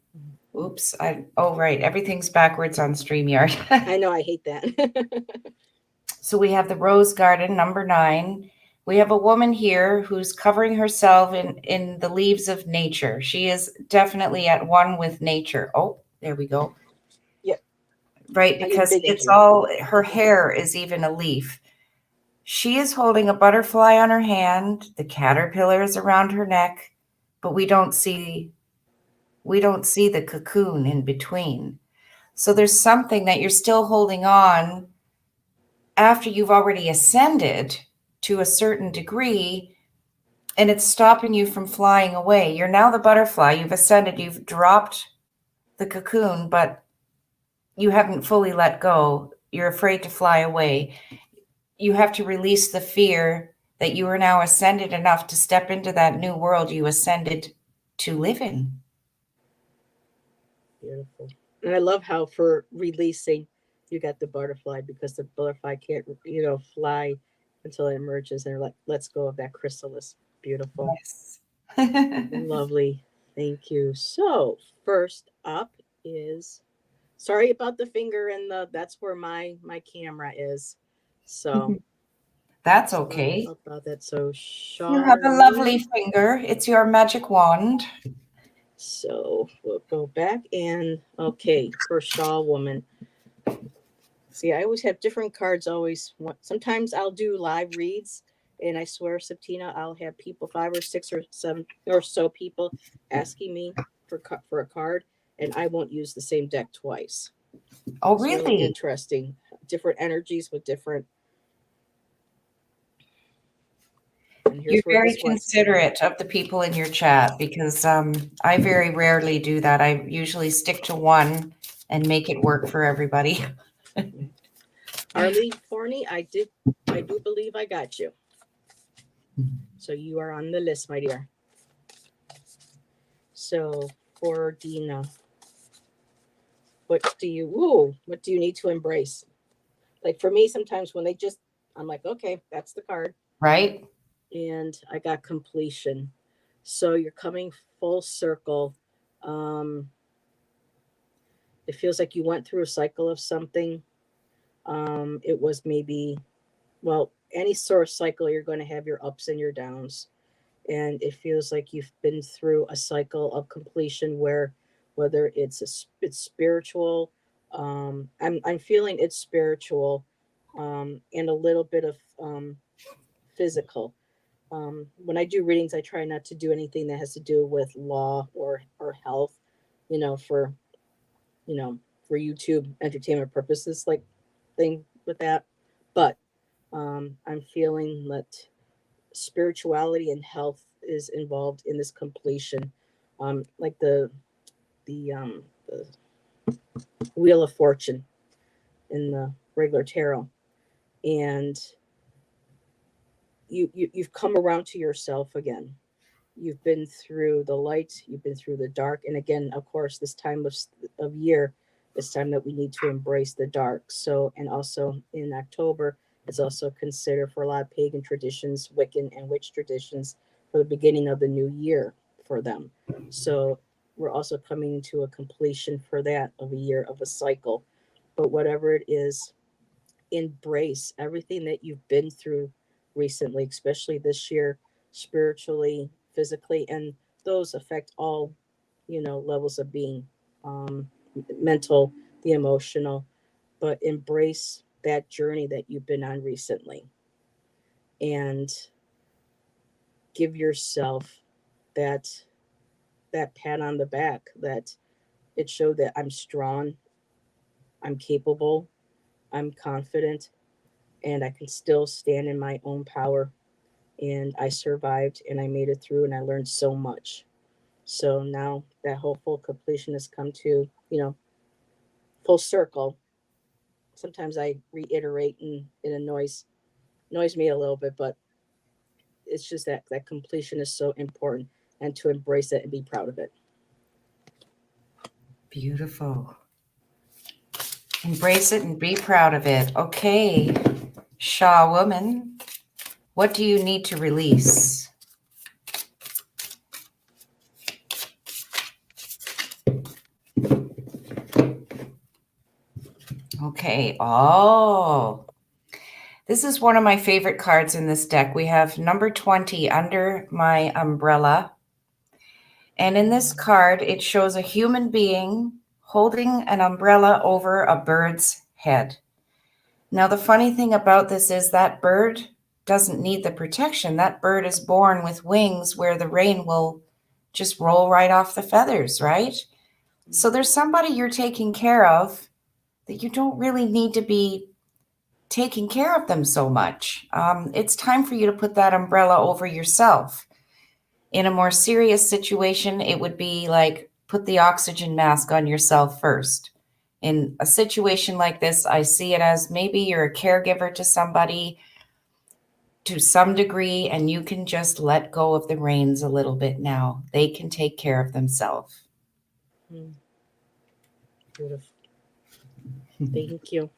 oops, right, everything's backwards on StreamYard. I know I hate that. So we have the Rose Garden, number 9. We have a woman here who's covering herself in the leaves of nature. She is definitely at one with nature. Oh, there we go. Yep, Right, I need because big it's nature. all, her hair is even a leaf. She is holding a butterfly on her hand, the caterpillar is around her neck, but we don't see the cocoon in between. So there's something that you're still holding on after you've already ascended to a certain degree, and it's stopping you from flying away. You're now the butterfly, you've ascended, you've dropped the cocoon, but you haven't fully let go. You're afraid to fly away. You have to release the fear that you are now ascended enough to step into that new world you ascended to live in. Beautiful. And I love how for releasing, you got the butterfly because the butterfly can't, fly until it emerges, and they're like, let's go of that chrysalis. Beautiful. Yes. Lovely. Thank you. So first up is, sorry about the finger and the, that's where my camera is. So That's sorry okay. about that. So You have a lovely Charlene. finger. It's your magic wand. So we'll go back and okay, for Shaw woman. See, I always have different cards. Always, sometimes I'll do live reads, and I swear, Septina, I'll have people, 5 or 6 or 7 or so people, asking me for a card, and I won't use the same deck twice. Oh, It's really really? interesting. Different energies with different. And You're here's where very this one's coming. considerate of the people in your chat because I very rarely do that. I usually stick to one and make it work for everybody. Arlie Forney, I do believe I got you. So you are on the list, my dear. So for Dina, what do you need to embrace? Like for me, sometimes when they just, I'm like, okay, that's the card. Right? And I got completion. So you're coming full circle. Um, it feels like you went through a cycle of something. It was maybe, well, any sort of cycle, you're going to have your ups and your downs. And it feels like you've been through a cycle of completion where, whether it's spiritual, I'm feeling it's spiritual, and a little bit of physical. When I do readings, I try not to do anything that has to do with law or health, you know, for you know for YouTube entertainment purposes, like thing with that. But I'm feeling that spirituality and health is involved in this completion, like the Wheel of Fortune in the regular tarot, and you've come around to yourself again. You've been through the light, you've been through the dark, and again, of course, this time of year, it's time that we need to embrace the dark. So, and also in October, it's also considered for a lot of pagan traditions, Wiccan and witch traditions, for the beginning of the new year for them. So, we're also coming into a completion for that of a year of a cycle. But whatever it is, embrace everything that you've been through recently, especially this year, spiritually, physically, and those affect all, levels of being, um, mental, the emotional, but embrace that journey that you've been on recently and give yourself that pat on the back, that it showed that I'm strong, I'm capable, I'm confident, and I can still stand in my own power, and I survived and I made it through and I learned so much. So now that whole full completion has come to, full circle. Sometimes I reiterate and it annoys me a little bit, but it's just that completion is so important, and to embrace it and be proud of it. Beautiful. Embrace it and be proud of it. Okay, Shaw woman, what do you need to release? Okay. Oh, this is one of my favorite cards in this deck. We have number 20 under my umbrella. And in this card, it shows a human being holding an umbrella over a bird's head. Now, the funny thing about this is that bird doesn't need the protection. That bird is born with wings where the rain will just roll right off the feathers, right? So there's somebody you're taking care of that you don't really need to be taking care of them so much. It's time for you to put that umbrella over yourself. In a more serious situation, it would be like put the oxygen mask on yourself first. In a situation like this, I see it as maybe you're a caregiver to somebody to some degree, and you can just let go of the reins a little bit now. They can take care of themselves. Mm, beautiful. Thank you.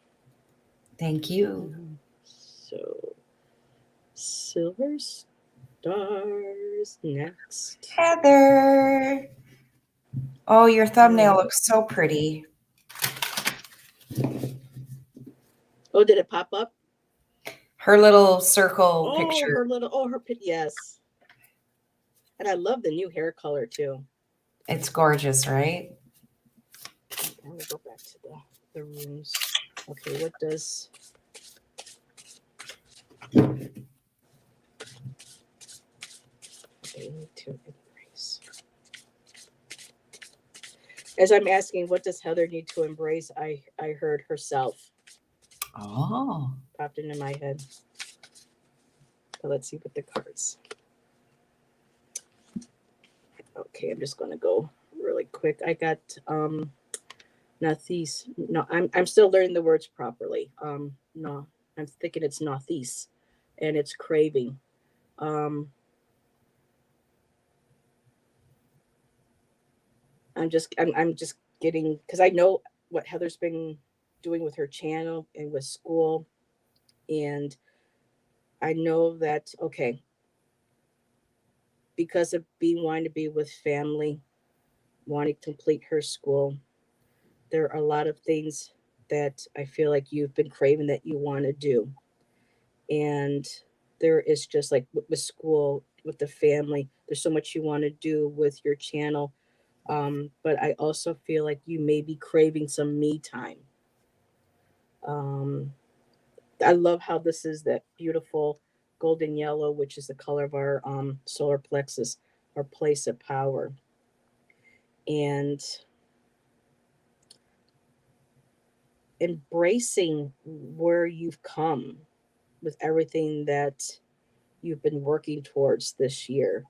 Thank you. So Silver stars next. Heather. Oh, your thumbnail What? looks so pretty. Oh, did it pop up? Her little circle Oh, picture. her little, oh, her pit. Yes. And I love the new hair color too. It's gorgeous, right? Let me go back to the rooms. Okay, what does they need to embrace? As I'm asking, what does Heather need to embrace? I heard herself Oh. popped into my head. So let's see what the cards. Okay, I'm just gonna go really quick. I got Northeast. No, I'm still learning the words properly. No, I'm thinking it's Northeast, and it's craving. Um, I'm just getting because I know what Heather's been doing with her channel and with school, and I know that okay because of being wanting to be with family, wanting to complete her school. There are a lot of things that I feel like you've been craving that you want to do, and there is just like with school, with the family. There's so much you want to do with your channel, but I also feel like you may be craving some me time. Um, I love how this is that beautiful golden yellow, which is the color of our solar plexus, our place of power. And embracing where you've come with everything that you've been working towards this year.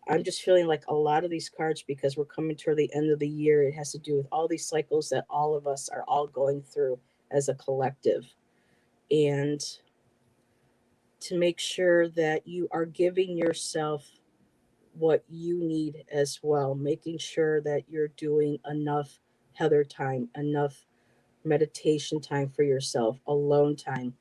I'm just feeling like a lot of these cards, because we're coming toward the end of the year, it has to do with all these cycles that all of us are all going through as a collective. And to make sure that you are giving yourself what you need as well, making sure that you're doing enough Heather time, enough meditation time for yourself, alone time.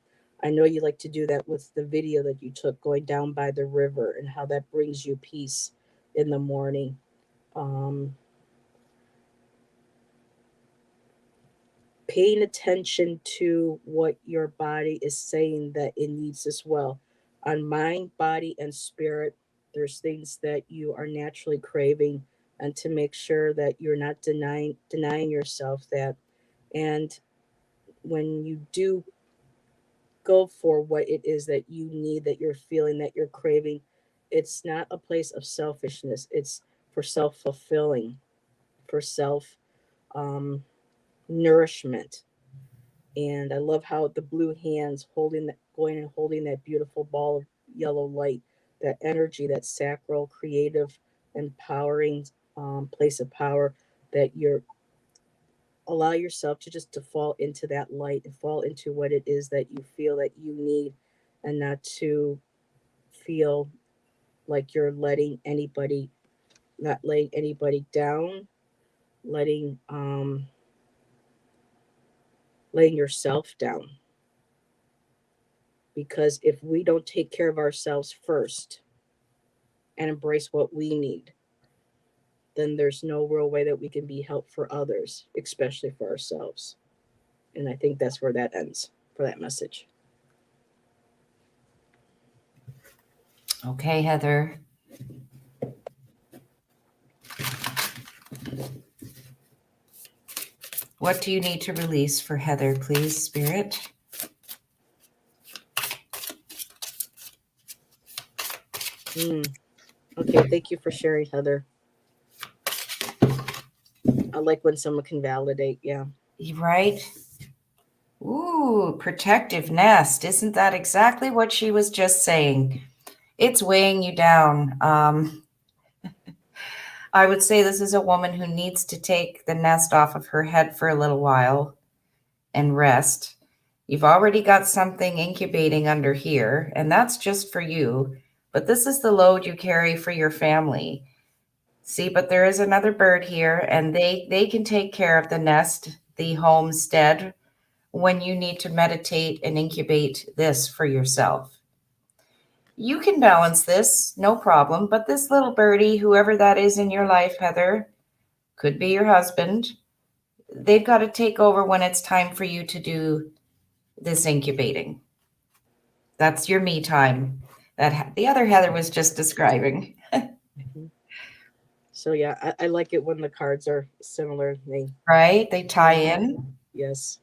I know you like to do that with the video that you took going down by the river and how that brings you peace in the morning. Um, Paying attention to what your body is saying that it needs as well. On mind, body, and spirit, there's things that you are naturally craving, and to make sure that you're not denying yourself that. And when you do go for what it is that you need, that you're feeling, that you're craving, it's not a place of selfishness. It's for self fulfilling, for self um, nourishment. And I love how the blue hands holding that, going and holding that beautiful ball of yellow light, that energy, that sacral, creative, empowering place of power, that you're allow yourself to just to fall into that light and fall into what it is that you feel that you need, and not to feel like you're letting anybody, not letting anybody down, letting letting yourself down. Because if we don't take care of ourselves first and embrace what we need, then there's no real way that we can be help for others, especially for ourselves. And I think that's where that ends for that message. Okay, Heather. What do you need to release for Heather, please, Spirit? Mm. Okay, thank you for sharing, Heather. I like when someone can validate. Yeah. Right? Ooh, protective nest. Isn't that exactly what she was just saying? It's weighing you down. I would say this is a woman who needs to take the nest off of her head for a little while and rest. You've already got something incubating under here, and that's just for you. But this is the load you carry for your family. See, but there is another bird here, and they can take care of the nest, the homestead, when you need to meditate and incubate this for yourself. You can balance this, no problem. But this little birdie, whoever that is in your life, Heather, could be your husband. They've got to take over when it's time for you to do this incubating. That's your me time that the other Heather was just describing, Mhm. So yeah, I like it when the cards are similar. They right? They tie Mhm. in. Yes.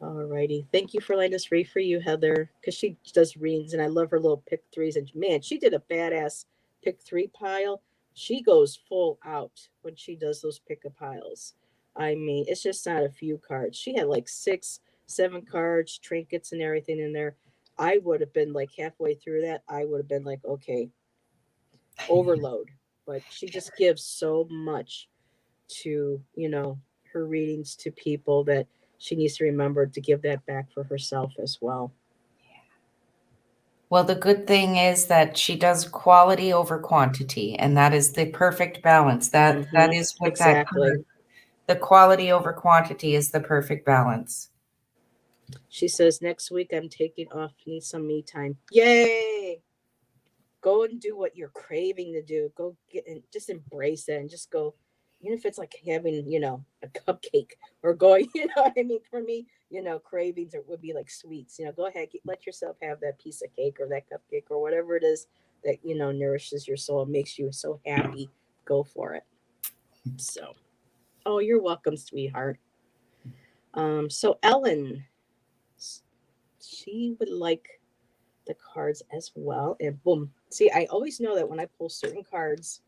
Alrighty. Thank you for letting us read for you, Heather, because she does readings and I love her little pick threes. And man, she did a badass pick three pile. She goes full out when she does those pick a piles. I mean, it's just not a few cards. She had like six, seven cards, trinkets, and everything in there. I would have been like halfway through that. I would have been like, okay, overload. But she just gives so much to, her readings to people that she needs to remember to give that back for herself as well. Well, the good thing is that she does quality over quantity, and that is the perfect balance. That is what that Exactly. card, the quality over quantity is the perfect balance. She says, next week I'm taking off, need some me time. Yay! Go and do what you're craving to do. Go get and just embrace it and just go, even if it's like having, a cupcake or going, what I mean? For me, cravings would be like sweets. Go ahead, let yourself have that piece of cake or that cupcake or whatever it is that, nourishes your soul, makes you so happy. Go for it. So, oh, you're welcome, sweetheart. So Ellen, she would like the cards as well. And boom. See, I always know that when I pull certain cards,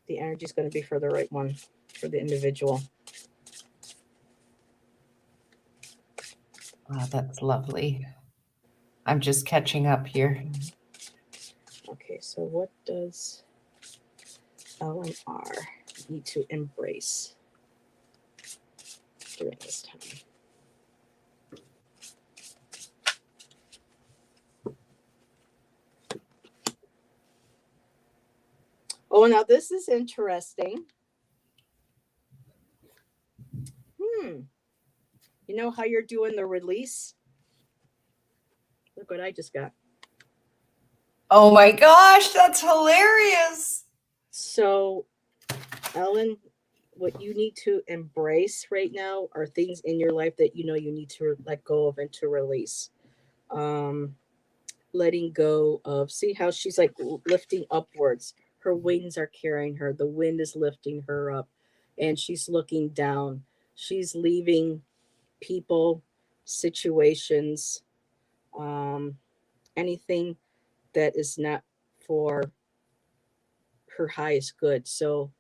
the energy is going to be for the right one, for the individual. Oh, that's lovely. I'm just catching up here. Okay, so what does LMR need to embrace during this time? Oh, now this is interesting. Hmm. You know how you're doing the release? Look what I just got. Oh my gosh, that's hilarious. So, Ellen, what you need to embrace right now are things in your life that you need to let go of and to release. Um, Letting go of, see how she's like lifting upwards. Her wings are carrying her. The wind is lifting her up, and she's looking down. She's leaving people, situations, um, anything that is not for her highest good. So,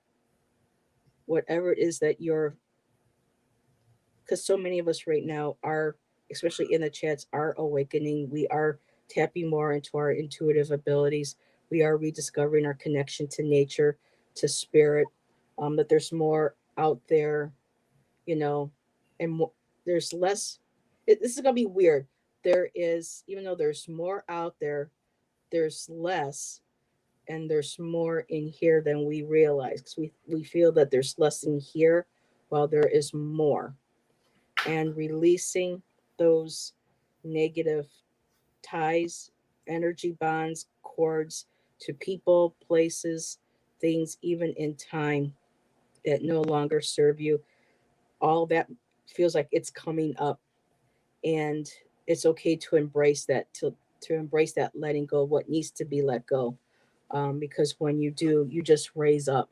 whatever it is that you're, because so many of us right now are, especially in the chats, are awakening. We are tapping more into our intuitive abilities. We are rediscovering our connection to nature, to spirit. That there's more out there, you know, and there's less. This is gonna be weird. There is, even though there's more out there, there's less, and there's more in here than we realize. Because we feel that there's less in here, while there is more, and releasing those negative ties, energy bonds, cords to people, places, things, even in time that no longer serve you. All that feels like it's coming up, and it's okay to embrace that, to embrace that letting go of what needs to be let go, because when you do, you just raise up.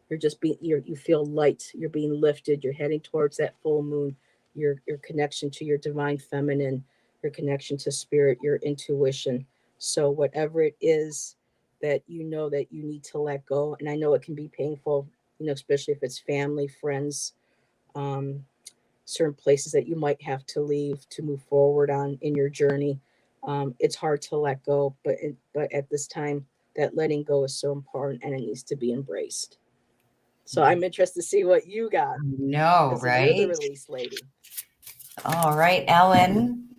You're just being, you feel light. You're being lifted. You're heading towards that full moon. Your connection to your divine feminine, your connection to spirit, your intuition. So whatever it is that that you need to let go, and I know it can be painful, especially if it's family, friends, um, certain places that you might have to leave to move forward on in your journey. It's hard to let go, but at this time, that letting go is so important and it needs to be embraced. So I'm interested to see what you got No, because you're the right? release lady. All right, Ellen.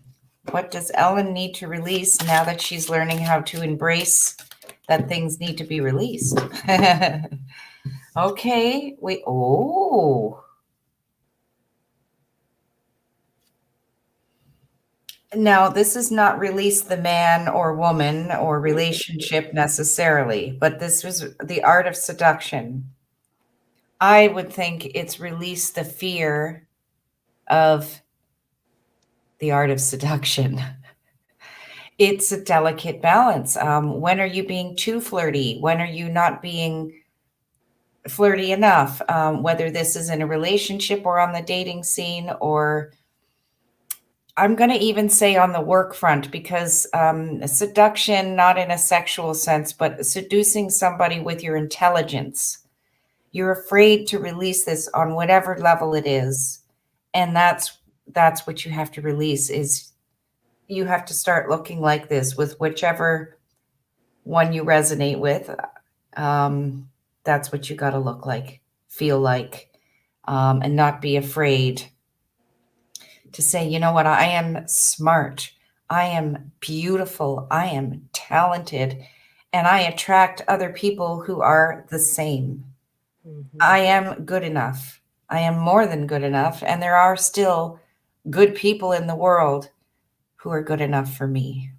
What does Ellen need to release now that she's learning how to embrace that things need to be released? Okay, Now, this is not release the man or woman or relationship necessarily, but this was the art of seduction. I would think it's release the fear of the art of seduction. It's a delicate balance. When are you being too flirty? When are you not being flirty enough? Whether this is in a relationship or on the dating scene, or I'm going to even say on the work front, because seduction, not in a sexual sense, but seducing somebody with your intelligence. You're afraid to release this on whatever level it is, and that's what you have to release. Is you have to start looking like this with whichever one you resonate with. Um, that's what you got to look like, feel like, and not be afraid to say, you know what, I am smart, I am beautiful, I am talented, and I attract other people who are the same. Hmm. I am good enough. I am more than good enough. And there are still good people in the world who are good enough for me.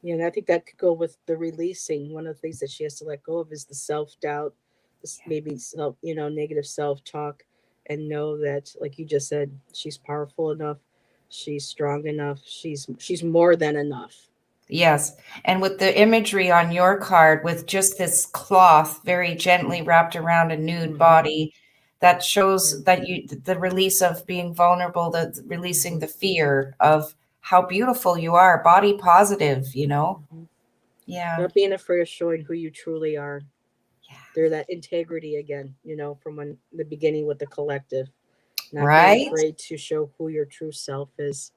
Yeah, and I think that could go with the releasing. One of the things that she has to let go of is the self doubt, this maybe self, negative self talk, and know that, like you just said, she's powerful enough, she's strong enough, she's more than enough. Yes. And with the imagery on your card, with just this cloth very gently wrapped around a nude Hmm. body, that shows Yeah. that the release of being vulnerable, the releasing Hmm. the fear of how beautiful you are, body positive, you know? Hmm. Yeah. Not being afraid of showing who you truly are. Yeah. They're that integrity again, from when the beginning with the collective. Not being Right? afraid to show who your true self is.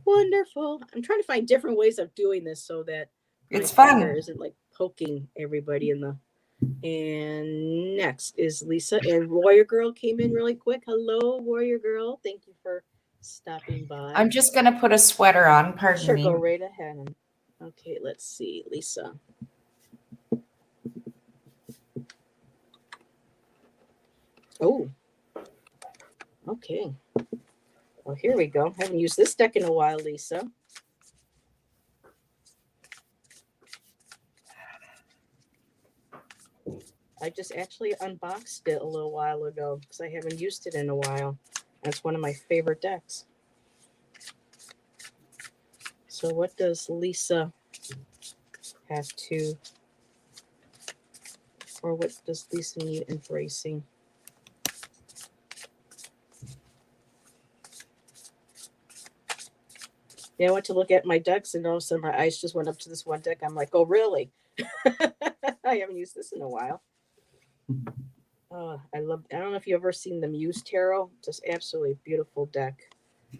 Wonderful. I'm trying to find different ways of doing this so that my It's finger fun. isn't like poking everybody in the. And next is Lisa. And Warrior Girl came in really quick. Hello, Warrior Girl. Thank you for stopping by. I'm just going to put a sweater on, pardon Sure, go me. right ahead. Okay, let's see, Lisa. Oh, okay. Well, here we go. Haven't used this deck in a while, Lisa. I just actually unboxed it a little while ago because I haven't used it in a while. That's one of my favorite decks. So, what does Lisa have to, or what does Lisa need embracing? Yeah, I went to look at my decks and all of a sudden my eyes just went up to this one deck. I'm like, oh, really? I haven't used this in a while. Oh, I don't know if you've ever seen the Muse Tarot. Just absolutely beautiful deck.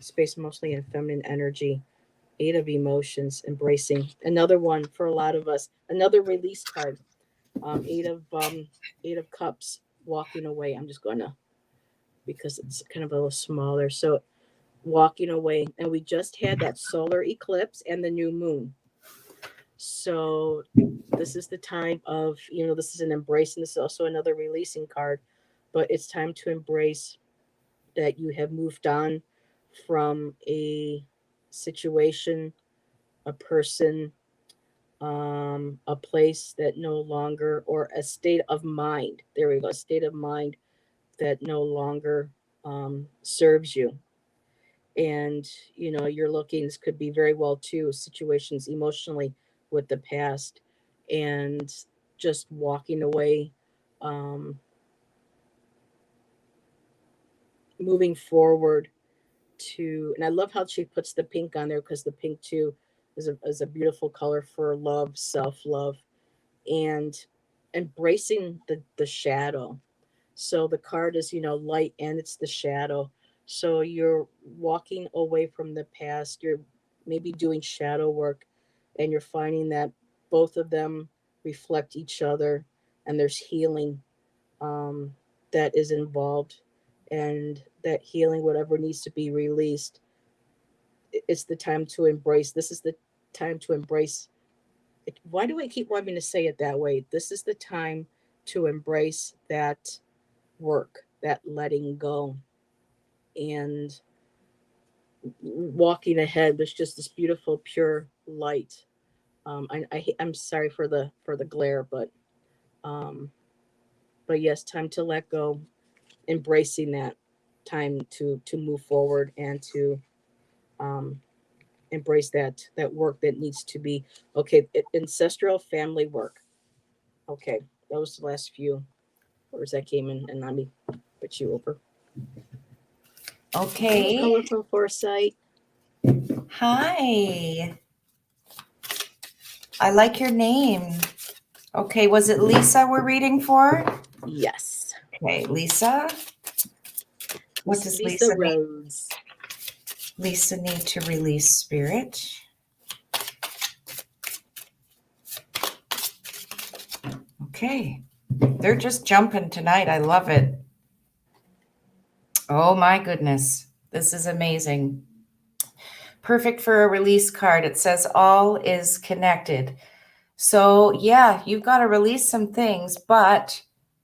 Space mostly in feminine energy. Eight of Emotions, embracing. Another one for a lot of us. Another release card. Eight of Cups, walking away. I'm just gonna, because it's kind of a little smaller. So walking away, and we just had that solar eclipse and the new moon. So this is the time of, this is an embrace, and this is also another releasing card, but it's time to embrace that you have moved on from a situation, a person, a place that no longer, or a state of mind. There we go, a state of mind that no longer serves you. And you're looking, this could be very well too situations emotionally with the past, and just walking away, um, moving forward to, and I love how she puts the pink on there, because the pink too is a beautiful color for love, self-love, and embracing the shadow. So the card is, light, and it's the shadow. So you're walking away from the past. You're maybe doing shadow work, and you're finding that both of them reflect each other, and there's healing, um, that is involved, and that healing, whatever needs to be released, it's the time to embrace. This is the time to embrace. Why do I keep wanting to say it that way? This is the time to embrace that work, that letting go. And walking ahead was just this beautiful, pure light. I'm sorry for the glare, um, but yes, time to let go, embracing that time to move forward and to um, embrace that work that needs to be okay. Ancestral family work. Okay, that was the last few words that came in, and let me put you over. Hello, Okay. colorful foresight. Hi. I like your name. Okay, was it Lisa we're reading for? Yes, Okay, Lisa. What Miss does Lisa Lisa need? Rhodes. Lisa need to release spirit. Okay. They're just jumping tonight. I love it. Oh my goodness. This is amazing. Perfect for a release card. It says all is connected. So, yeah, you've got to release some things, but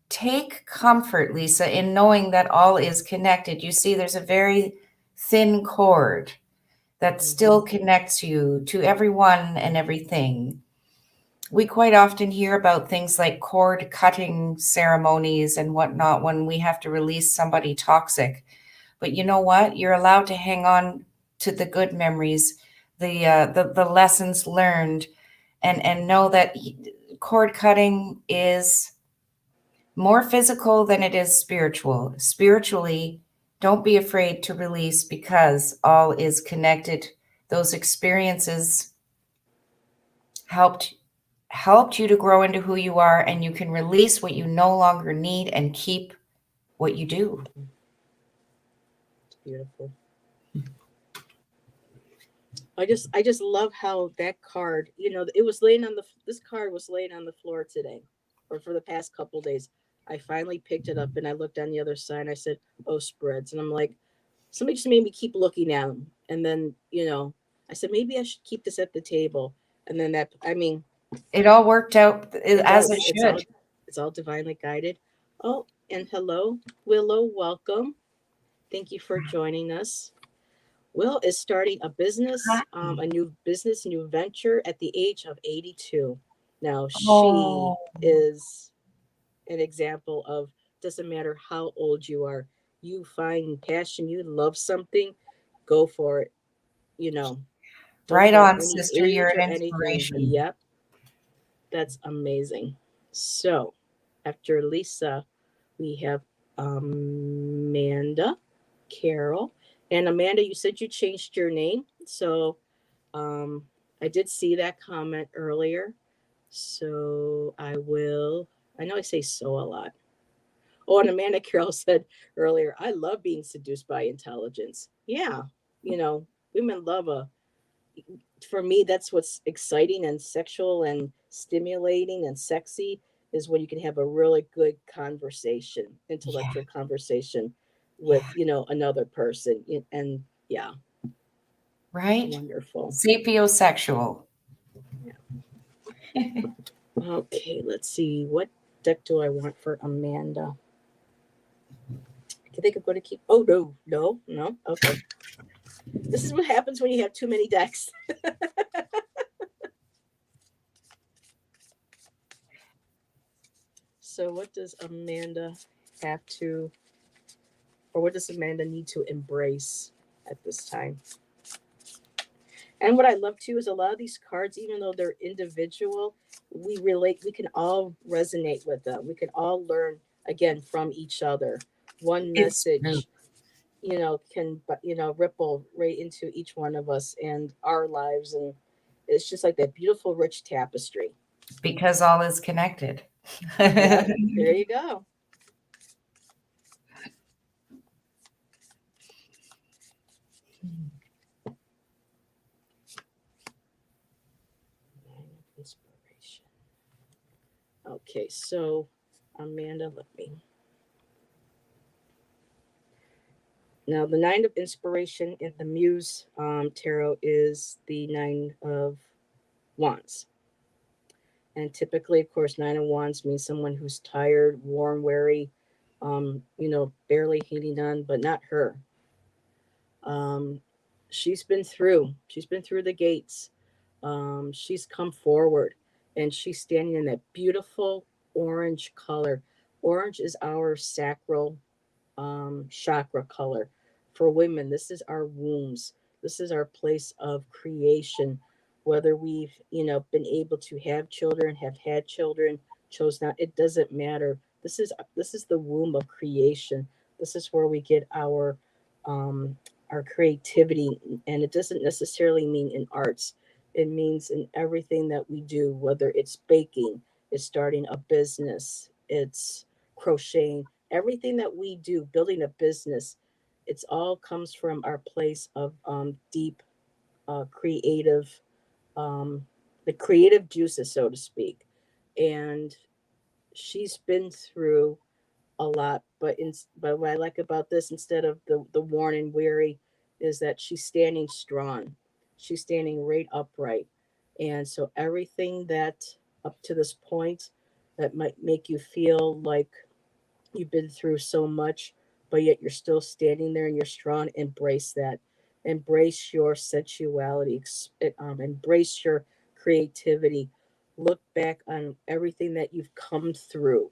take comfort, Lisa, in knowing that all is connected. You see, there's a very thin cord that Mm-hmm. still connects you to everyone and everything. We quite often hear about things like cord cutting ceremonies and whatnot when we have to release somebody toxic. But you know what? You're allowed to hang on to the good memories, the lessons learned, and know that cord cutting is more physical than it is spiritual. Spiritually, don't be afraid to release because all is connected. Those experiences helped you to grow into who you are, and you can release what you no longer need and keep what you do. Mm-hmm. It's beautiful. I just love how that card, it was laying on the this card was laying on the floor today, or for the past couple days. I finally picked it up and I looked on the other side and I said, "Oh, spreads." And I'm like, somebody just made me keep looking at them. And then, I said maybe I should keep this at the table. And then It all worked out it as it does. should. It's all divinely guided. Oh, and hello, Willow, welcome. Thank you for joining us. Will is starting a business, Hi. a new business, new venture at the age of 82. Now, she Oh, is an example of doesn't matter how old you are, you find passion, you love something, go for it. You know, don't right have on, any sister. You're age or an anything. inspiration. Yep, that's amazing. So, after Lisa, we have Amanda Carol. And Amanda, you said you changed your name. So um, I did see that comment earlier. So I know I say so a lot. Oh, and Amanda Carroll said earlier, I love being seduced by intelligence. Yeah, you know, women love for me, that's what's exciting and sexual and stimulating and sexy is when you can have a really good conversation, Yeah, intellectual conversation with, yeah, another person. And yeah, right? wonderful. Sapiosexual. Yeah. Okay, let's see. What deck do I want for Amanda? I think I'm going to keep. Oh, no, no, no. Okay. This is what happens when you have too many decks. So, what does Amanda have to, or what does Amanda need to embrace at this time? And what I love too is a lot of these cards, even though they're individual, we can all resonate with them. We can all learn again from each other. One It's true. message, can, ripple right into each one of us and our lives. And it's just like that beautiful, rich tapestry. Because all is connected. Yep. There you go. Inspiration. Okay. So, Amanda, let me. Now, the nine of inspiration in the Muse tarot is the nine of wands. And typically, of course, nine of wands means someone who's tired, warm, weary, barely hanging on, but not her. Um, She's been through the gates. She's come forward, and she's standing in that beautiful orange color. Orange is our sacral chakra color. For women, this is our wombs. This is our place of creation. Whether we've, been able to have children, have had children, chose not, it doesn't matter. This is the womb of creation. This is where we get um, our creativity, and it doesn't necessarily mean in arts. It means in everything that we do, whether it's baking, it's starting a business, it's crocheting, everything that we do, building a business, it's all comes from our place of deep creative, um, the creative juices, so to speak. And she's been through a lot, but what I like about this, instead of the worn and weary, is that she's standing strong. She's standing right upright. And so everything that up to this point that might make you feel like you've been through so much, but yet you're still standing there and you're strong. Embrace that. Embrace your sensuality. Embrace your creativity. Look back on everything that you've come through.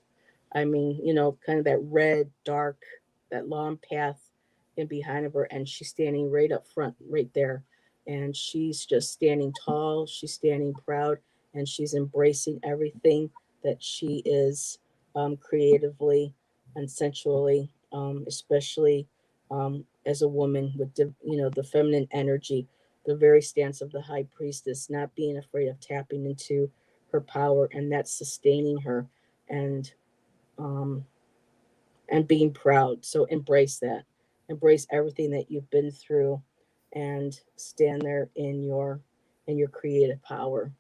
I mean, kind of that red, dark, that long path in behind of her, and she's standing right up front, right there. And she's just standing tall, she's standing proud, and she's embracing everything that she is, creatively and sensually, especially as a woman with the feminine energy, the very stance of the high priestess, not being afraid of tapping into her power, and that's sustaining her, and um, and being proud. So embrace that, embrace everything that you've been through, and stand there in your creative power.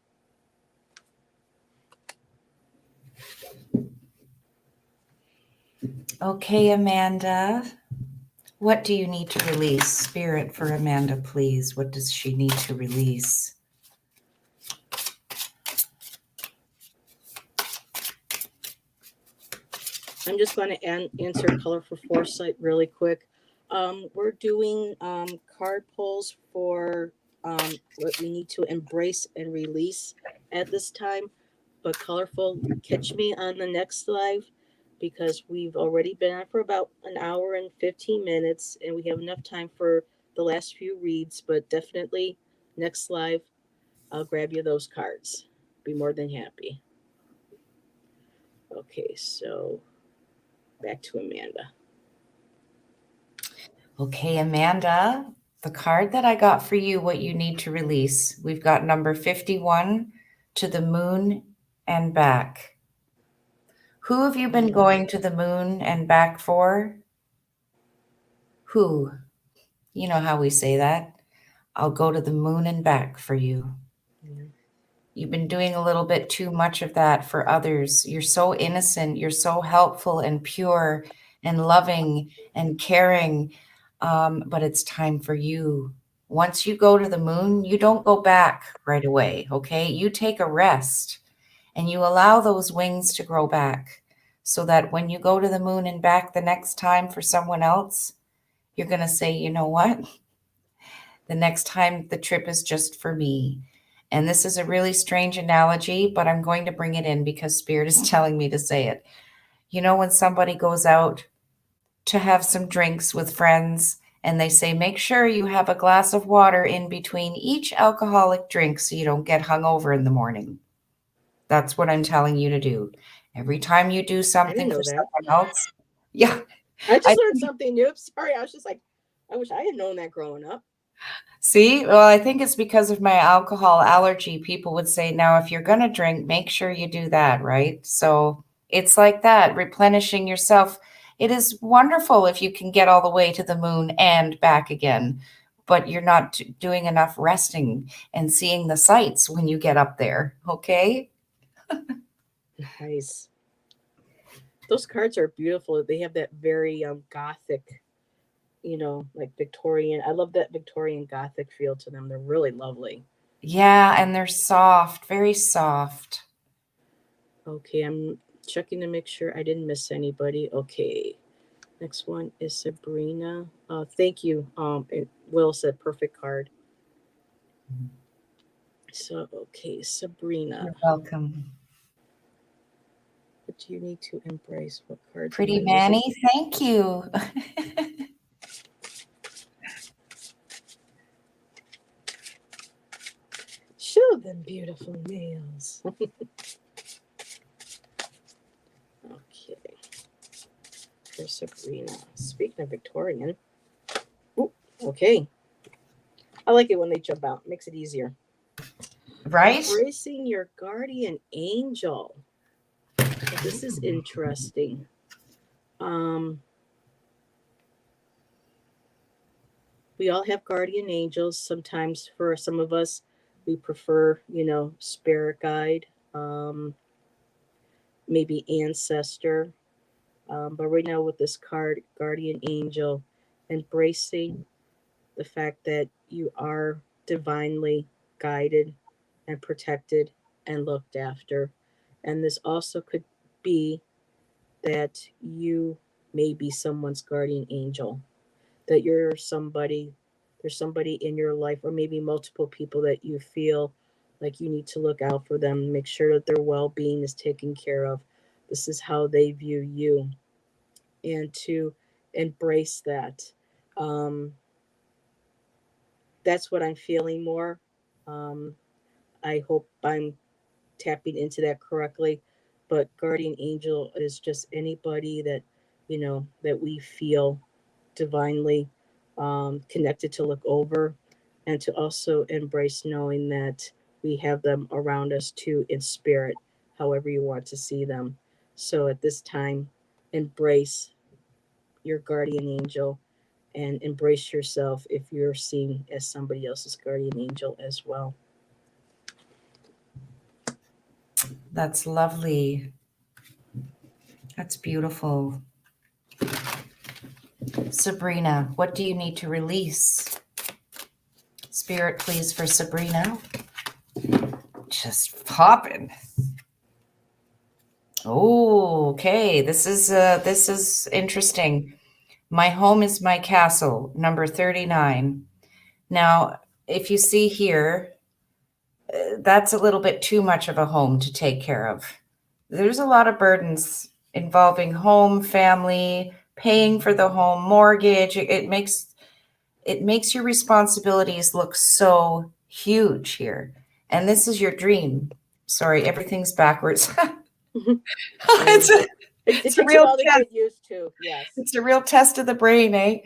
Okay, Amanda. What do you need to release? Spirit for Amanda, please. What does she need to release? I'm just going to answer color for foresight really quick. We're doing card pulls for what we need to embrace and release at this time. But colorful, catch me on the next live, because we've already been on for about an hour and 15 minutes, and we have enough time for the last few reads. But definitely next live, I'll grab you those cards. Be more than happy. Okay, so back to Amanda. Okay, Amanda, the card that I got for you, what you need to release. We've got number 51, to the moon and back. Who have you been Mm, going to the moon and back for? Who? You know how we say that. I'll go to the moon and back for you. yeah. You've been doing a little bit too much of that for others. You're so innocent. You're so helpful and pure and loving and caring. But it's time for you. Once you go to the moon, you don't go back right away, okay? You take a rest and you allow those wings to grow back so that when you go to the moon and back the next time for someone else, you're going to say, you know what? The next time the trip is just for me. And this is a really strange analogy, but I'm going to bring it in because Spirit is telling me to say it. You know, when somebody goes out to have some drinks with friends and they say, make sure you have a glass of water in between each alcoholic drink so you don't get hungover in the morning. That's what I'm telling you to do. Every time you do I didn't something know for that. someone else, yeah, I just I learned something new. Sorry, I was just like, I wish I had known that growing up. see, well, I think it's because of my alcohol allergy. People would say, now, if you're going to drink, make sure you do that, right? So it's like that, replenishing yourself. It is wonderful if you can get all the way to the moon and back again, but you're not doing enough resting and seeing the sights when you get up there, okay? Nice. Those cards are beautiful. They have that very gothic, like Victorian. I love that Victorian gothic feel to them. They're really lovely. Yeah, and they're soft, very soft. Okay, I'm checking to make sure I didn't miss anybody. Okay, Next one is Sabrina. Thank you. Will said perfect card. So, okay, Sabrina, You're welcome. what do you need to embrace? What cards am I Pretty using? Manny, thank you. Show them beautiful nails. Okay, for Sabrina. Speaking of Victorian, ooh, okay. I like it when they jump out. Makes it easier. Right? Embracing your guardian angel. Well, this is interesting. Um, we all have guardian angels. Sometimes for some of us, we prefer, spirit guide, um, maybe ancestor. But right now with this card, guardian angel, embracing the fact that you are divinely guided and protected and looked after. And this also could be that you may be someone's guardian angel, that there's somebody in your life, or maybe multiple people that you feel like you need to look out for them, make sure that their well being is taken care of. This is how they view you, and to embrace that. Um, that's what I'm feeling more. Um, I hope I'm tapping into that correctly. But guardian angel is just anybody that, that we feel divinely connected to look over, and to also embrace knowing that we have them around us too in spirit, however you want to see them. So at this time, embrace your guardian angel and embrace yourself if you're seen as somebody else's guardian angel as well. That's lovely. That's beautiful. Sabrina, what do you need to release? Spirit, please, for Sabrina. Just popping. Oh, okay. This is interesting. My home is my castle, number 39. Now, if you see here, that's a little bit too much of a home to take care of. There's a lot of burdens involving home, family, paying for the home mortgage. It makes your responsibilities look so huge here. And this is your dream. Sorry, everything's backwards. And it's a, it it's a takes a real while to test. get used to. Yes. It's a real test of the brain, eh?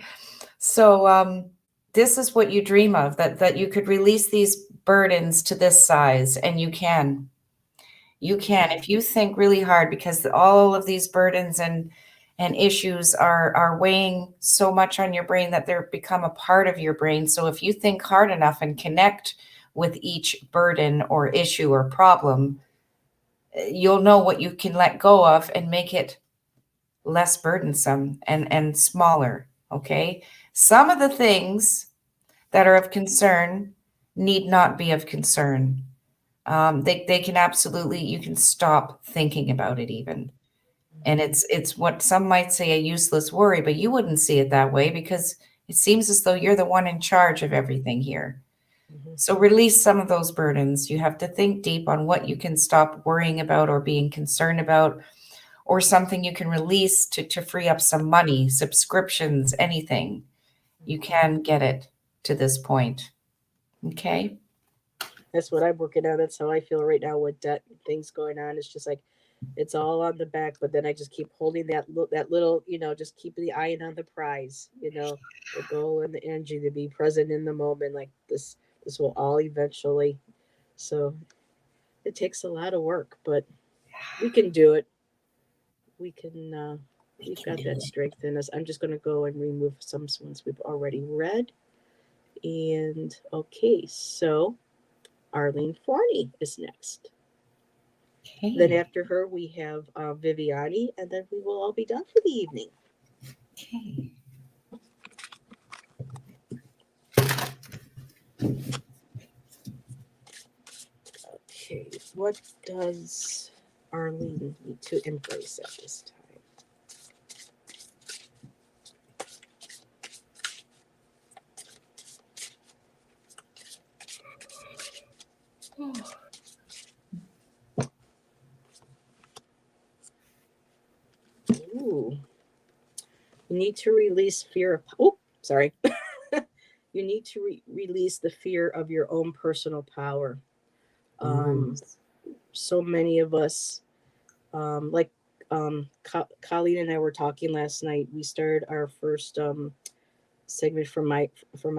So this is what you dream of, that you could release these burdens to this size, and you can. You can if you think really hard, because all of these burdens and issues are weighing so much on your brain that they're become a part of your brain. So if you think hard enough and connect with each burden or issue or problem, you'll know what you can let go of and make it less burdensome and smaller. Okay. Some of the things that are of concern need not be of concern. They can absolutely, you can stop thinking about it even. And it's what some might say a useless worry, but you wouldn't see it that way, because it seems as though you're the one in charge of everything here. Mm-hmm. So release some of those burdens. You have to think deep on what you can stop worrying about or being concerned about, or something you can release to free up some money, subscriptions, anything. You can get it to this point. Okay. That's what I'm working on. That's how I feel right now with debt and things going on. It's just like it's all on the back, but then I just keep holding that little, just keep the eye on the prize. The goal and the energy to be present in the moment. Like this will all eventually. So it takes a lot of work, but we can do it. We can. We We've can got do that it. strength in us. I'm just going to go and remove some ones we've already read. And okay, so Arlene Forney is next. Then Okay. after her, we have Viviani, and then we will all be done for the evening. Okay. Okay, what does Arlene need to embrace at this time? Ooh. You need to release fear of, oh, sorry. You need to release the fear of your own personal power. Ooh. So many of us, like Colleen and I were talking last night. We started our first segment for my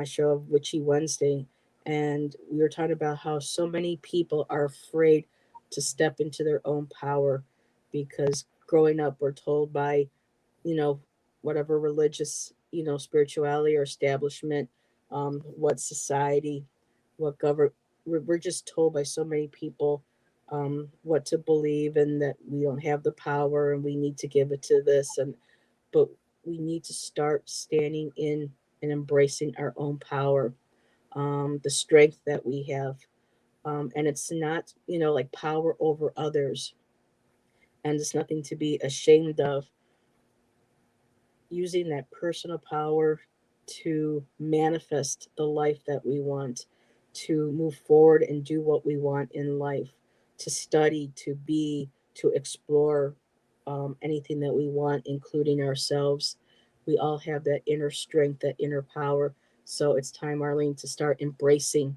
show of Witchy Wednesday, and we were talking about how so many people are afraid to step into their own power because growing up we're told by, you know, whatever religious, spirituality or establishment, what society, what govern, we're just told by so many people what to believe and that we don't have the power and we need to give it to this and but we need to start standing in and embracing our own power, the strength that we have, and it's not, like power over others, and it's nothing to be ashamed of, using that personal power to manifest the life that we want, to move forward and do what we want in life, to study, to be, to explore anything that we want, including ourselves. We all have that inner strength, that inner power. So it's time, Arlene, to start embracing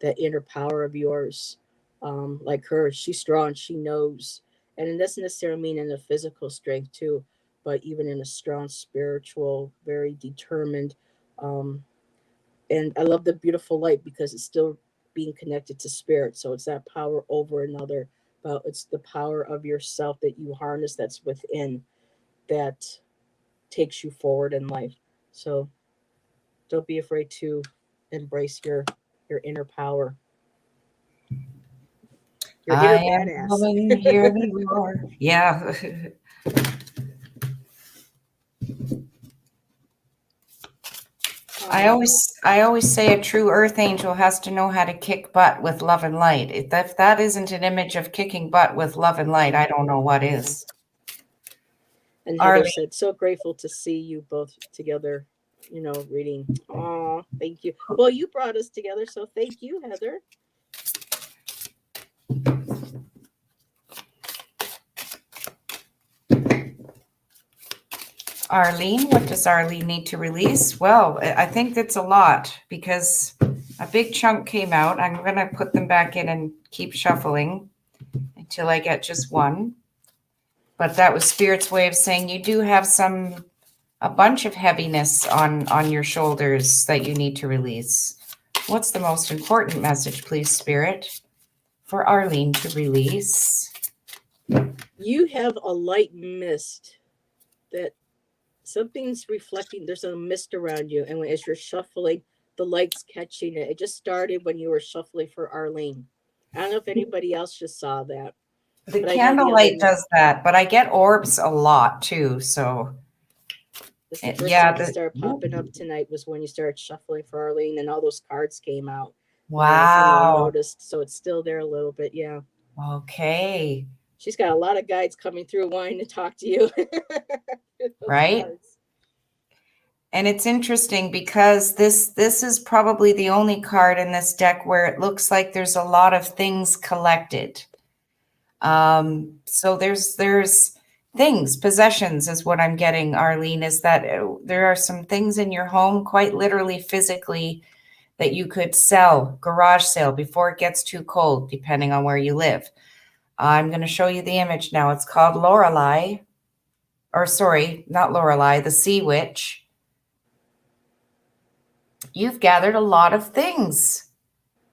that inner power of yours. Like her, she's strong, she knows. And it doesn't necessarily mean in a physical strength, too, but even in a strong spiritual, very determined. Um, and I love the beautiful light because it's still being connected to spirit. So it's that power over another, but it's the power of yourself that you harness that's within that takes you forward in life. So don't be afraid to embrace your inner power, your I inner am badass. coming, hear the roar. Yeah. I um, always I always say a true earth angel has to know how to kick butt with love and light. If that isn't an image of kicking butt with love and light, I don't know what yeah. is. And Heather Arlie, said, so grateful to see you both together, reading. Oh, thank you. Well, you brought us together, so thank you, Heather. Arlene, what does Arlene need to release? Well, I think that's a lot because a big chunk came out. I'm going to put them back in and keep shuffling until I get just one. But that was Spirit's way of saying you do have a bunch of heaviness on your shoulders that you need to release. What's the most important message, please, Spirit, for Arlene to release? You have a light mist that something's reflecting. There's a mist around you, and as you're shuffling, the light's catching it. It just started when you were shuffling for Arlene. I don't know if anybody else just saw that, The but I know the other candlelight one. does that, but I get orbs a lot too. So That's the first yeah, thing that started popping up tonight was when you started shuffling for Arlene, and all those cards came out, and I, wow. noticed. So it's still there a little bit. Yeah, Okay. she's got a lot of guides coming through wanting to talk to you. Those Right. cards. And it's interesting because this is probably the only card in this deck where it looks like there's a lot of things collected. So there's things, possessions is what I'm getting, Arlene, is that there are some things in your home, quite literally, physically, that you could sell, garage sale before it gets too cold, depending on where you live. I'm going to show you the image now. It's called Lorelei, or sorry, not Lorelei, the Sea Witch. You've gathered a lot of things,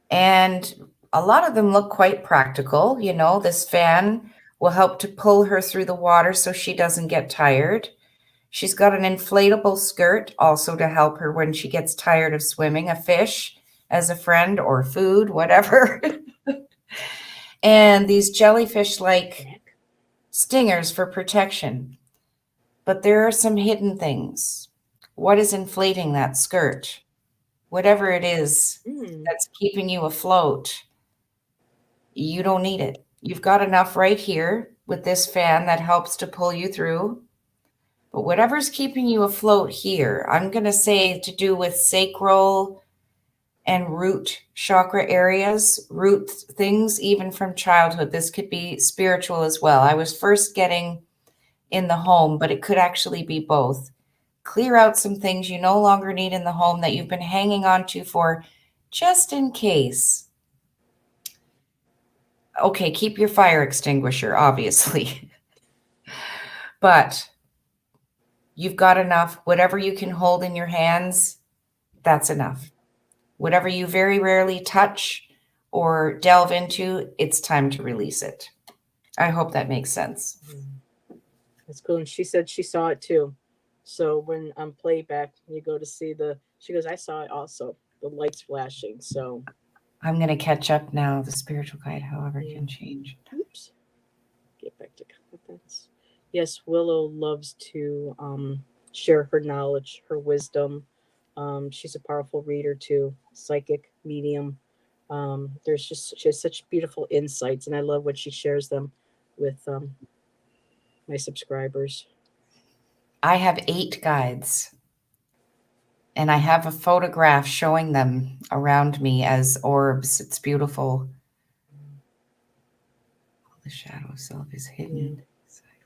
and a lot of them look quite practical. You know, this fan will help to pull her through the water so she doesn't get tired. She's got an inflatable skirt also to help her when she gets tired of swimming, a fish as a friend or food, whatever. And these jellyfish like stingers for protection. But there are some hidden things. What is inflating that skirt? Whatever it is Mm. that's keeping you afloat, you don't need it. You've got enough right here with this fan that helps to pull you through. But whatever's keeping you afloat here, I'm going to say to do with sacral and root chakra areas, root things even from childhood. This could be spiritual as well. I was first getting in the home, but it could actually be both. Clear out some things you no longer need in the home that you've been hanging on to for just in case. Okay, keep your fire extinguisher, obviously. But you've got enough. Whatever you can hold in your hands, that's enough. Whatever you very rarely touch or delve into, it's time to release it. I hope that makes sense. That's cool. And she said she saw it too. So when on playback, you go to see she goes, I saw it also, the lights flashing. So, I'm going to catch up now. The spiritual guide, however, yeah. can change. Oops. Get back to comments. Yes, Willow loves to share her knowledge, her wisdom. She's a powerful reader too, psychic, medium. She has such beautiful insights, and I love when she shares them with my subscribers. I have 8 guides, and I have a photograph showing them around me as orbs. It's beautiful. The shadow self is hidden.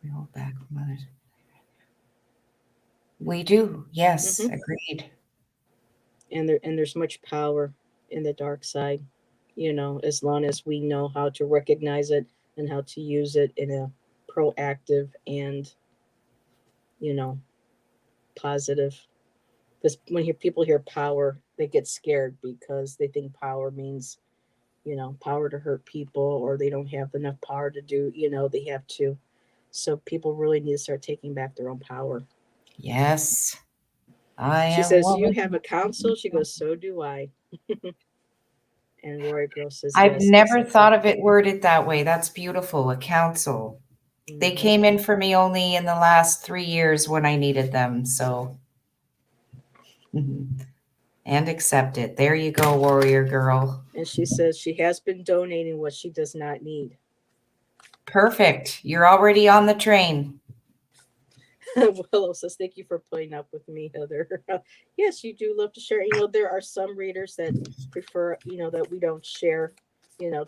We hold back from others. We do. Yes, Mm-hmm. agreed. And there's much power in the dark side, as long as we know how to recognize it and how to use it in a proactive and you know positive. Because when people hear power, they get scared because they think power means power to hurt people, or they don't have enough power to do they have to. So people really need to start taking back their own power. Yes, I She am says, you woman. have a council. She goes, so do I. And Rory Girl says, I've yes, never accepted. thought of it worded that way. That's beautiful. A counsel. They Hmm. came in for me only in the last 3 years when I needed them. So, mhm. And accept it. There you go, warrior girl. And she says she has been donating what she does not need. Perfect. You're already on the train. Willow says, thank you for putting up with me, Heather. Yes, you do love to share. There are some readers that prefer, that we don't share,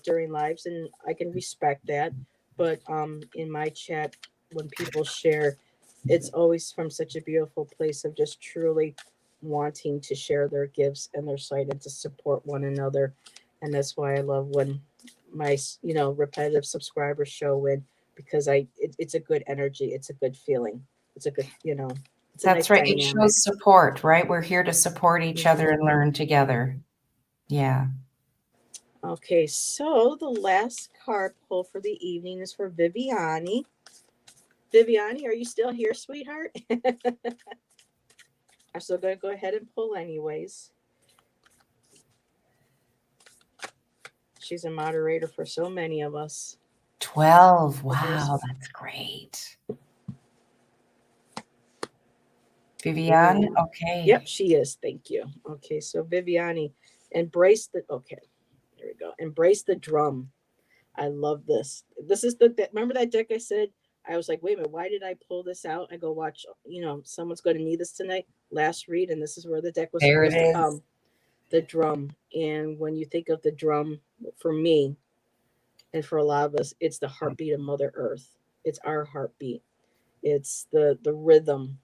during lives, and I can respect that. But in my chat, when people share, it's always from such a beautiful place of just truly wanting to share their gifts and their sight and to support one another. And that's why I love when my, repetitive subscribers show in, because it's a good energy. It's a good feeling. It's a good, it's a That's nice right. It dynamic. shows support, right? We're here to support each other Hmm. and learn together. Yeah. Okay, so the last card pull for the evening is for Viviani. Viviani, are you still here, sweetheart? I'm still going to go ahead and pull anyways. She's a moderator for so many of us. 12. But here's Wow, that's great. Vivian, Viviani. okay. Yep, she is. Thank you. Okay, so Viviani, embrace the. Okay, there we go. Embrace the drum. I love this. This is remember that deck I said? I was like, wait a minute, why did I pull this out? I go watch, someone's going to need this tonight. Last read, and this is where the deck was There it supposed to is. come. The drum. And when you think of the drum, for me, and for a lot of us, it's the heartbeat of Mother Earth. It's our heartbeat. It's the rhythm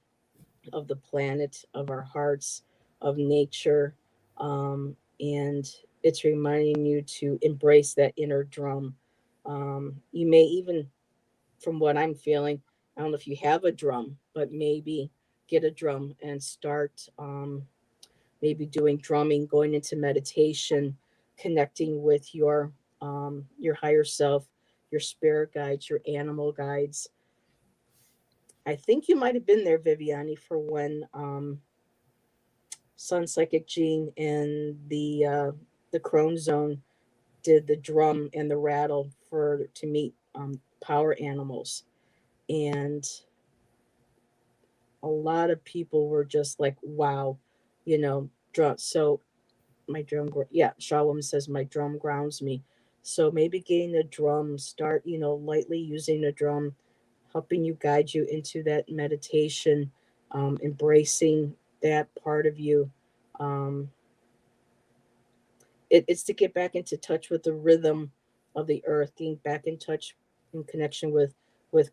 of the planet, of our hearts, of nature. And it's reminding you to embrace that inner drum. You may even, from what I'm feeling, I don't know if you have a drum, but maybe get a drum and start maybe doing drumming, going into meditation, connecting with your higher self, your spirit guides, your animal guides. I think you might have been there, Viviani, for when Sun Psychic Gene and the Crone Zone did the drum and the rattle for to meet power animals, and a lot of people were just like, "Wow, drum." So my yeah, Shaw Woman says my drum grounds me. So maybe getting a drum, start lightly using a drum, helping you guide you into that meditation, embracing that part of you. Um, it's to get back into touch with the rhythm of the earth, getting back in touch, in connection with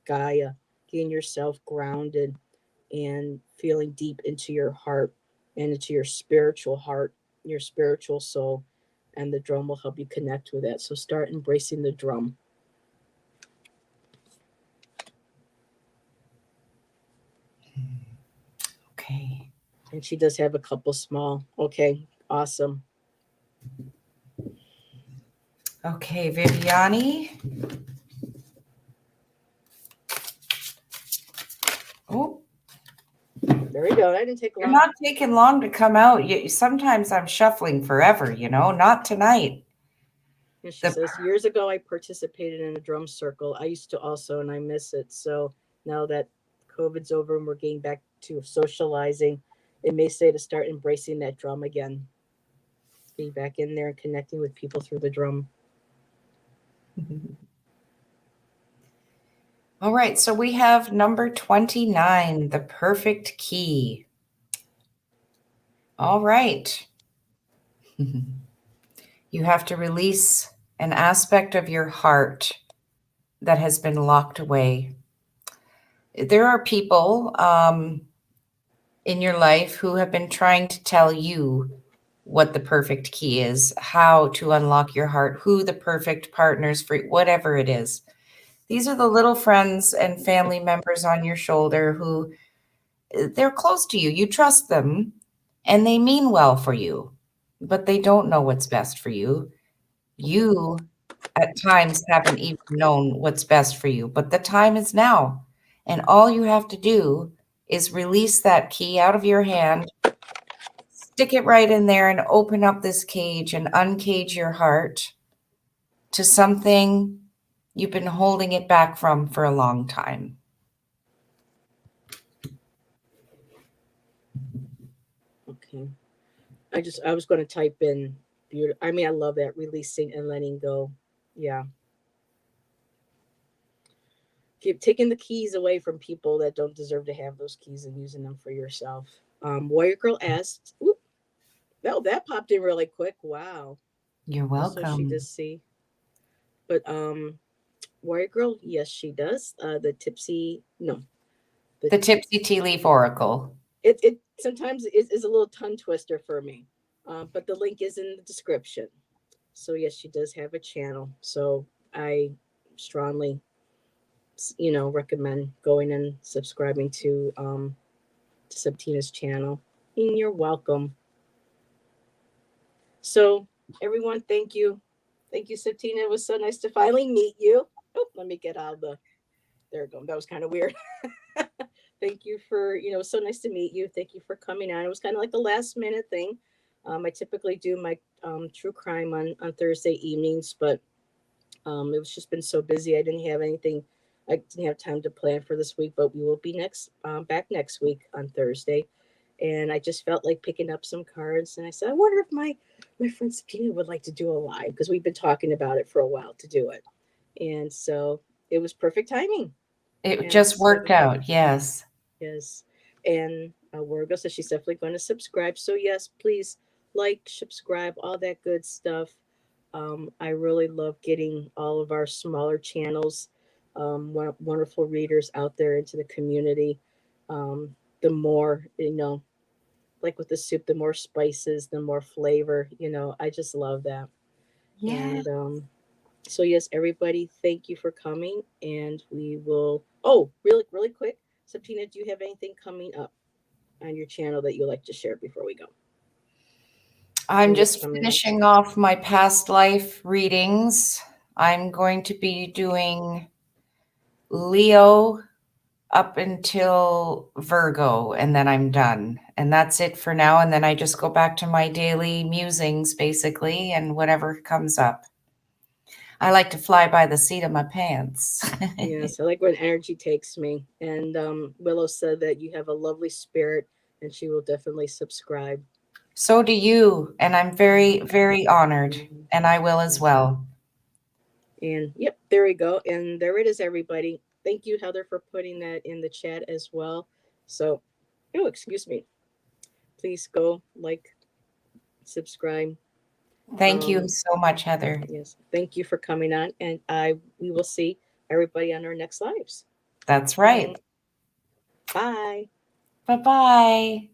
Gaia, getting yourself grounded and feeling deep into your heart and into your spiritual heart, your spiritual soul, and the drum will help you connect with that. So start embracing the drum. Okay. And she does have a couple small. Okay, awesome. Okay, Viviani. Oh, There we go. That didn't take you're long. not taking long to come out. Sometimes I'm shuffling forever, not tonight. And she The says, years ago, I participated in a drum circle. I used to also, and I miss it. So now that COVID's over and we're getting back to socializing, it may say to start embracing that drum again. Be back in there and connecting with people through the drum. All right, so we have number 29, the perfect key. All right. You have to release an aspect of your heart that has been locked away. There are people in your life who have been trying to tell you what the perfect key is, how to unlock your heart, who the perfect partners for whatever it is. These are the little friends and family members on your shoulder who they're close to you. You trust them and they mean well for you, but they don't know what's best for you. You at times haven't even known what's best for you, but the time is now. And all you have to do is release that key out of your hand, stick it right in there, and open up this cage and uncage your heart to something you've been holding it back from for a long time. Okay. I was going to type in beautiful. I mean, I love that releasing and letting go. Yeah. Keep taking the keys away from people that don't deserve to have those keys and using them for yourself. Warrior Girl asked, oop, that popped in really quick. Wow. You're Also, she welcome. does see. But Warrior Girl, yes, she does. The Tipsy, no, the The Tipsy Tea Leaf Oracle. it sometimes is a little tongue twister for me. But the link is in the description. So yes, she does have a channel. So I strongly, recommend going and subscribing to Septina's channel. And you're welcome. So everyone, thank you, Septina. It was so nice to finally meet you. Oh, let me get out of the. There we go. That was kind of weird. Thank you for, so nice to meet you. Thank you for coming on. It was kind of like a last minute thing. I typically do my true crime on Thursday evenings, but it was just been so busy. I didn't have anything. I didn't have time to plan for this week, but we will be back next week on Thursday. And I just felt like picking up some cards, and I said, I wonder if my friend Septina would like to do a live because we've been talking about it for a while to do it, and so it was perfect timing. It And just so worked out. Yes. yes, and Wargo says she's definitely going to subscribe. So yes, please like, subscribe, all that good stuff. I really love getting all of our smaller channels, wonderful readers out there into the community. Um, the more, like with the soup, the more spices, the more flavor, I just love that. Yeah. And so, yes, everybody, thank you for coming. And we will, oh, really, really quick. Septina, do you have anything coming up on your channel that you'd like to share before we go? I'm Any just upcoming lives? finishing off my past life readings. I'm going to be doing Leo up until Virgo, and then I'm done. And that's it for now. And then I just go back to my daily musings, basically, and whatever comes up. I like to fly by the seat of my pants. Yes, I like when energy takes me. And Willow said that you have a lovely spirit, and she will definitely subscribe. So do you. And I'm very, very honored. Mhm. And I will as Yes. well. And yep, there we go. And there it is, everybody. Thank you, Heather, for putting that in the chat as well. So, oh, excuse me. Please go like, subscribe, Thank you Um, so much, Heather. yes, thank you for coming on, and we will see everybody on our next lives. That's right. Bye. Bye-bye.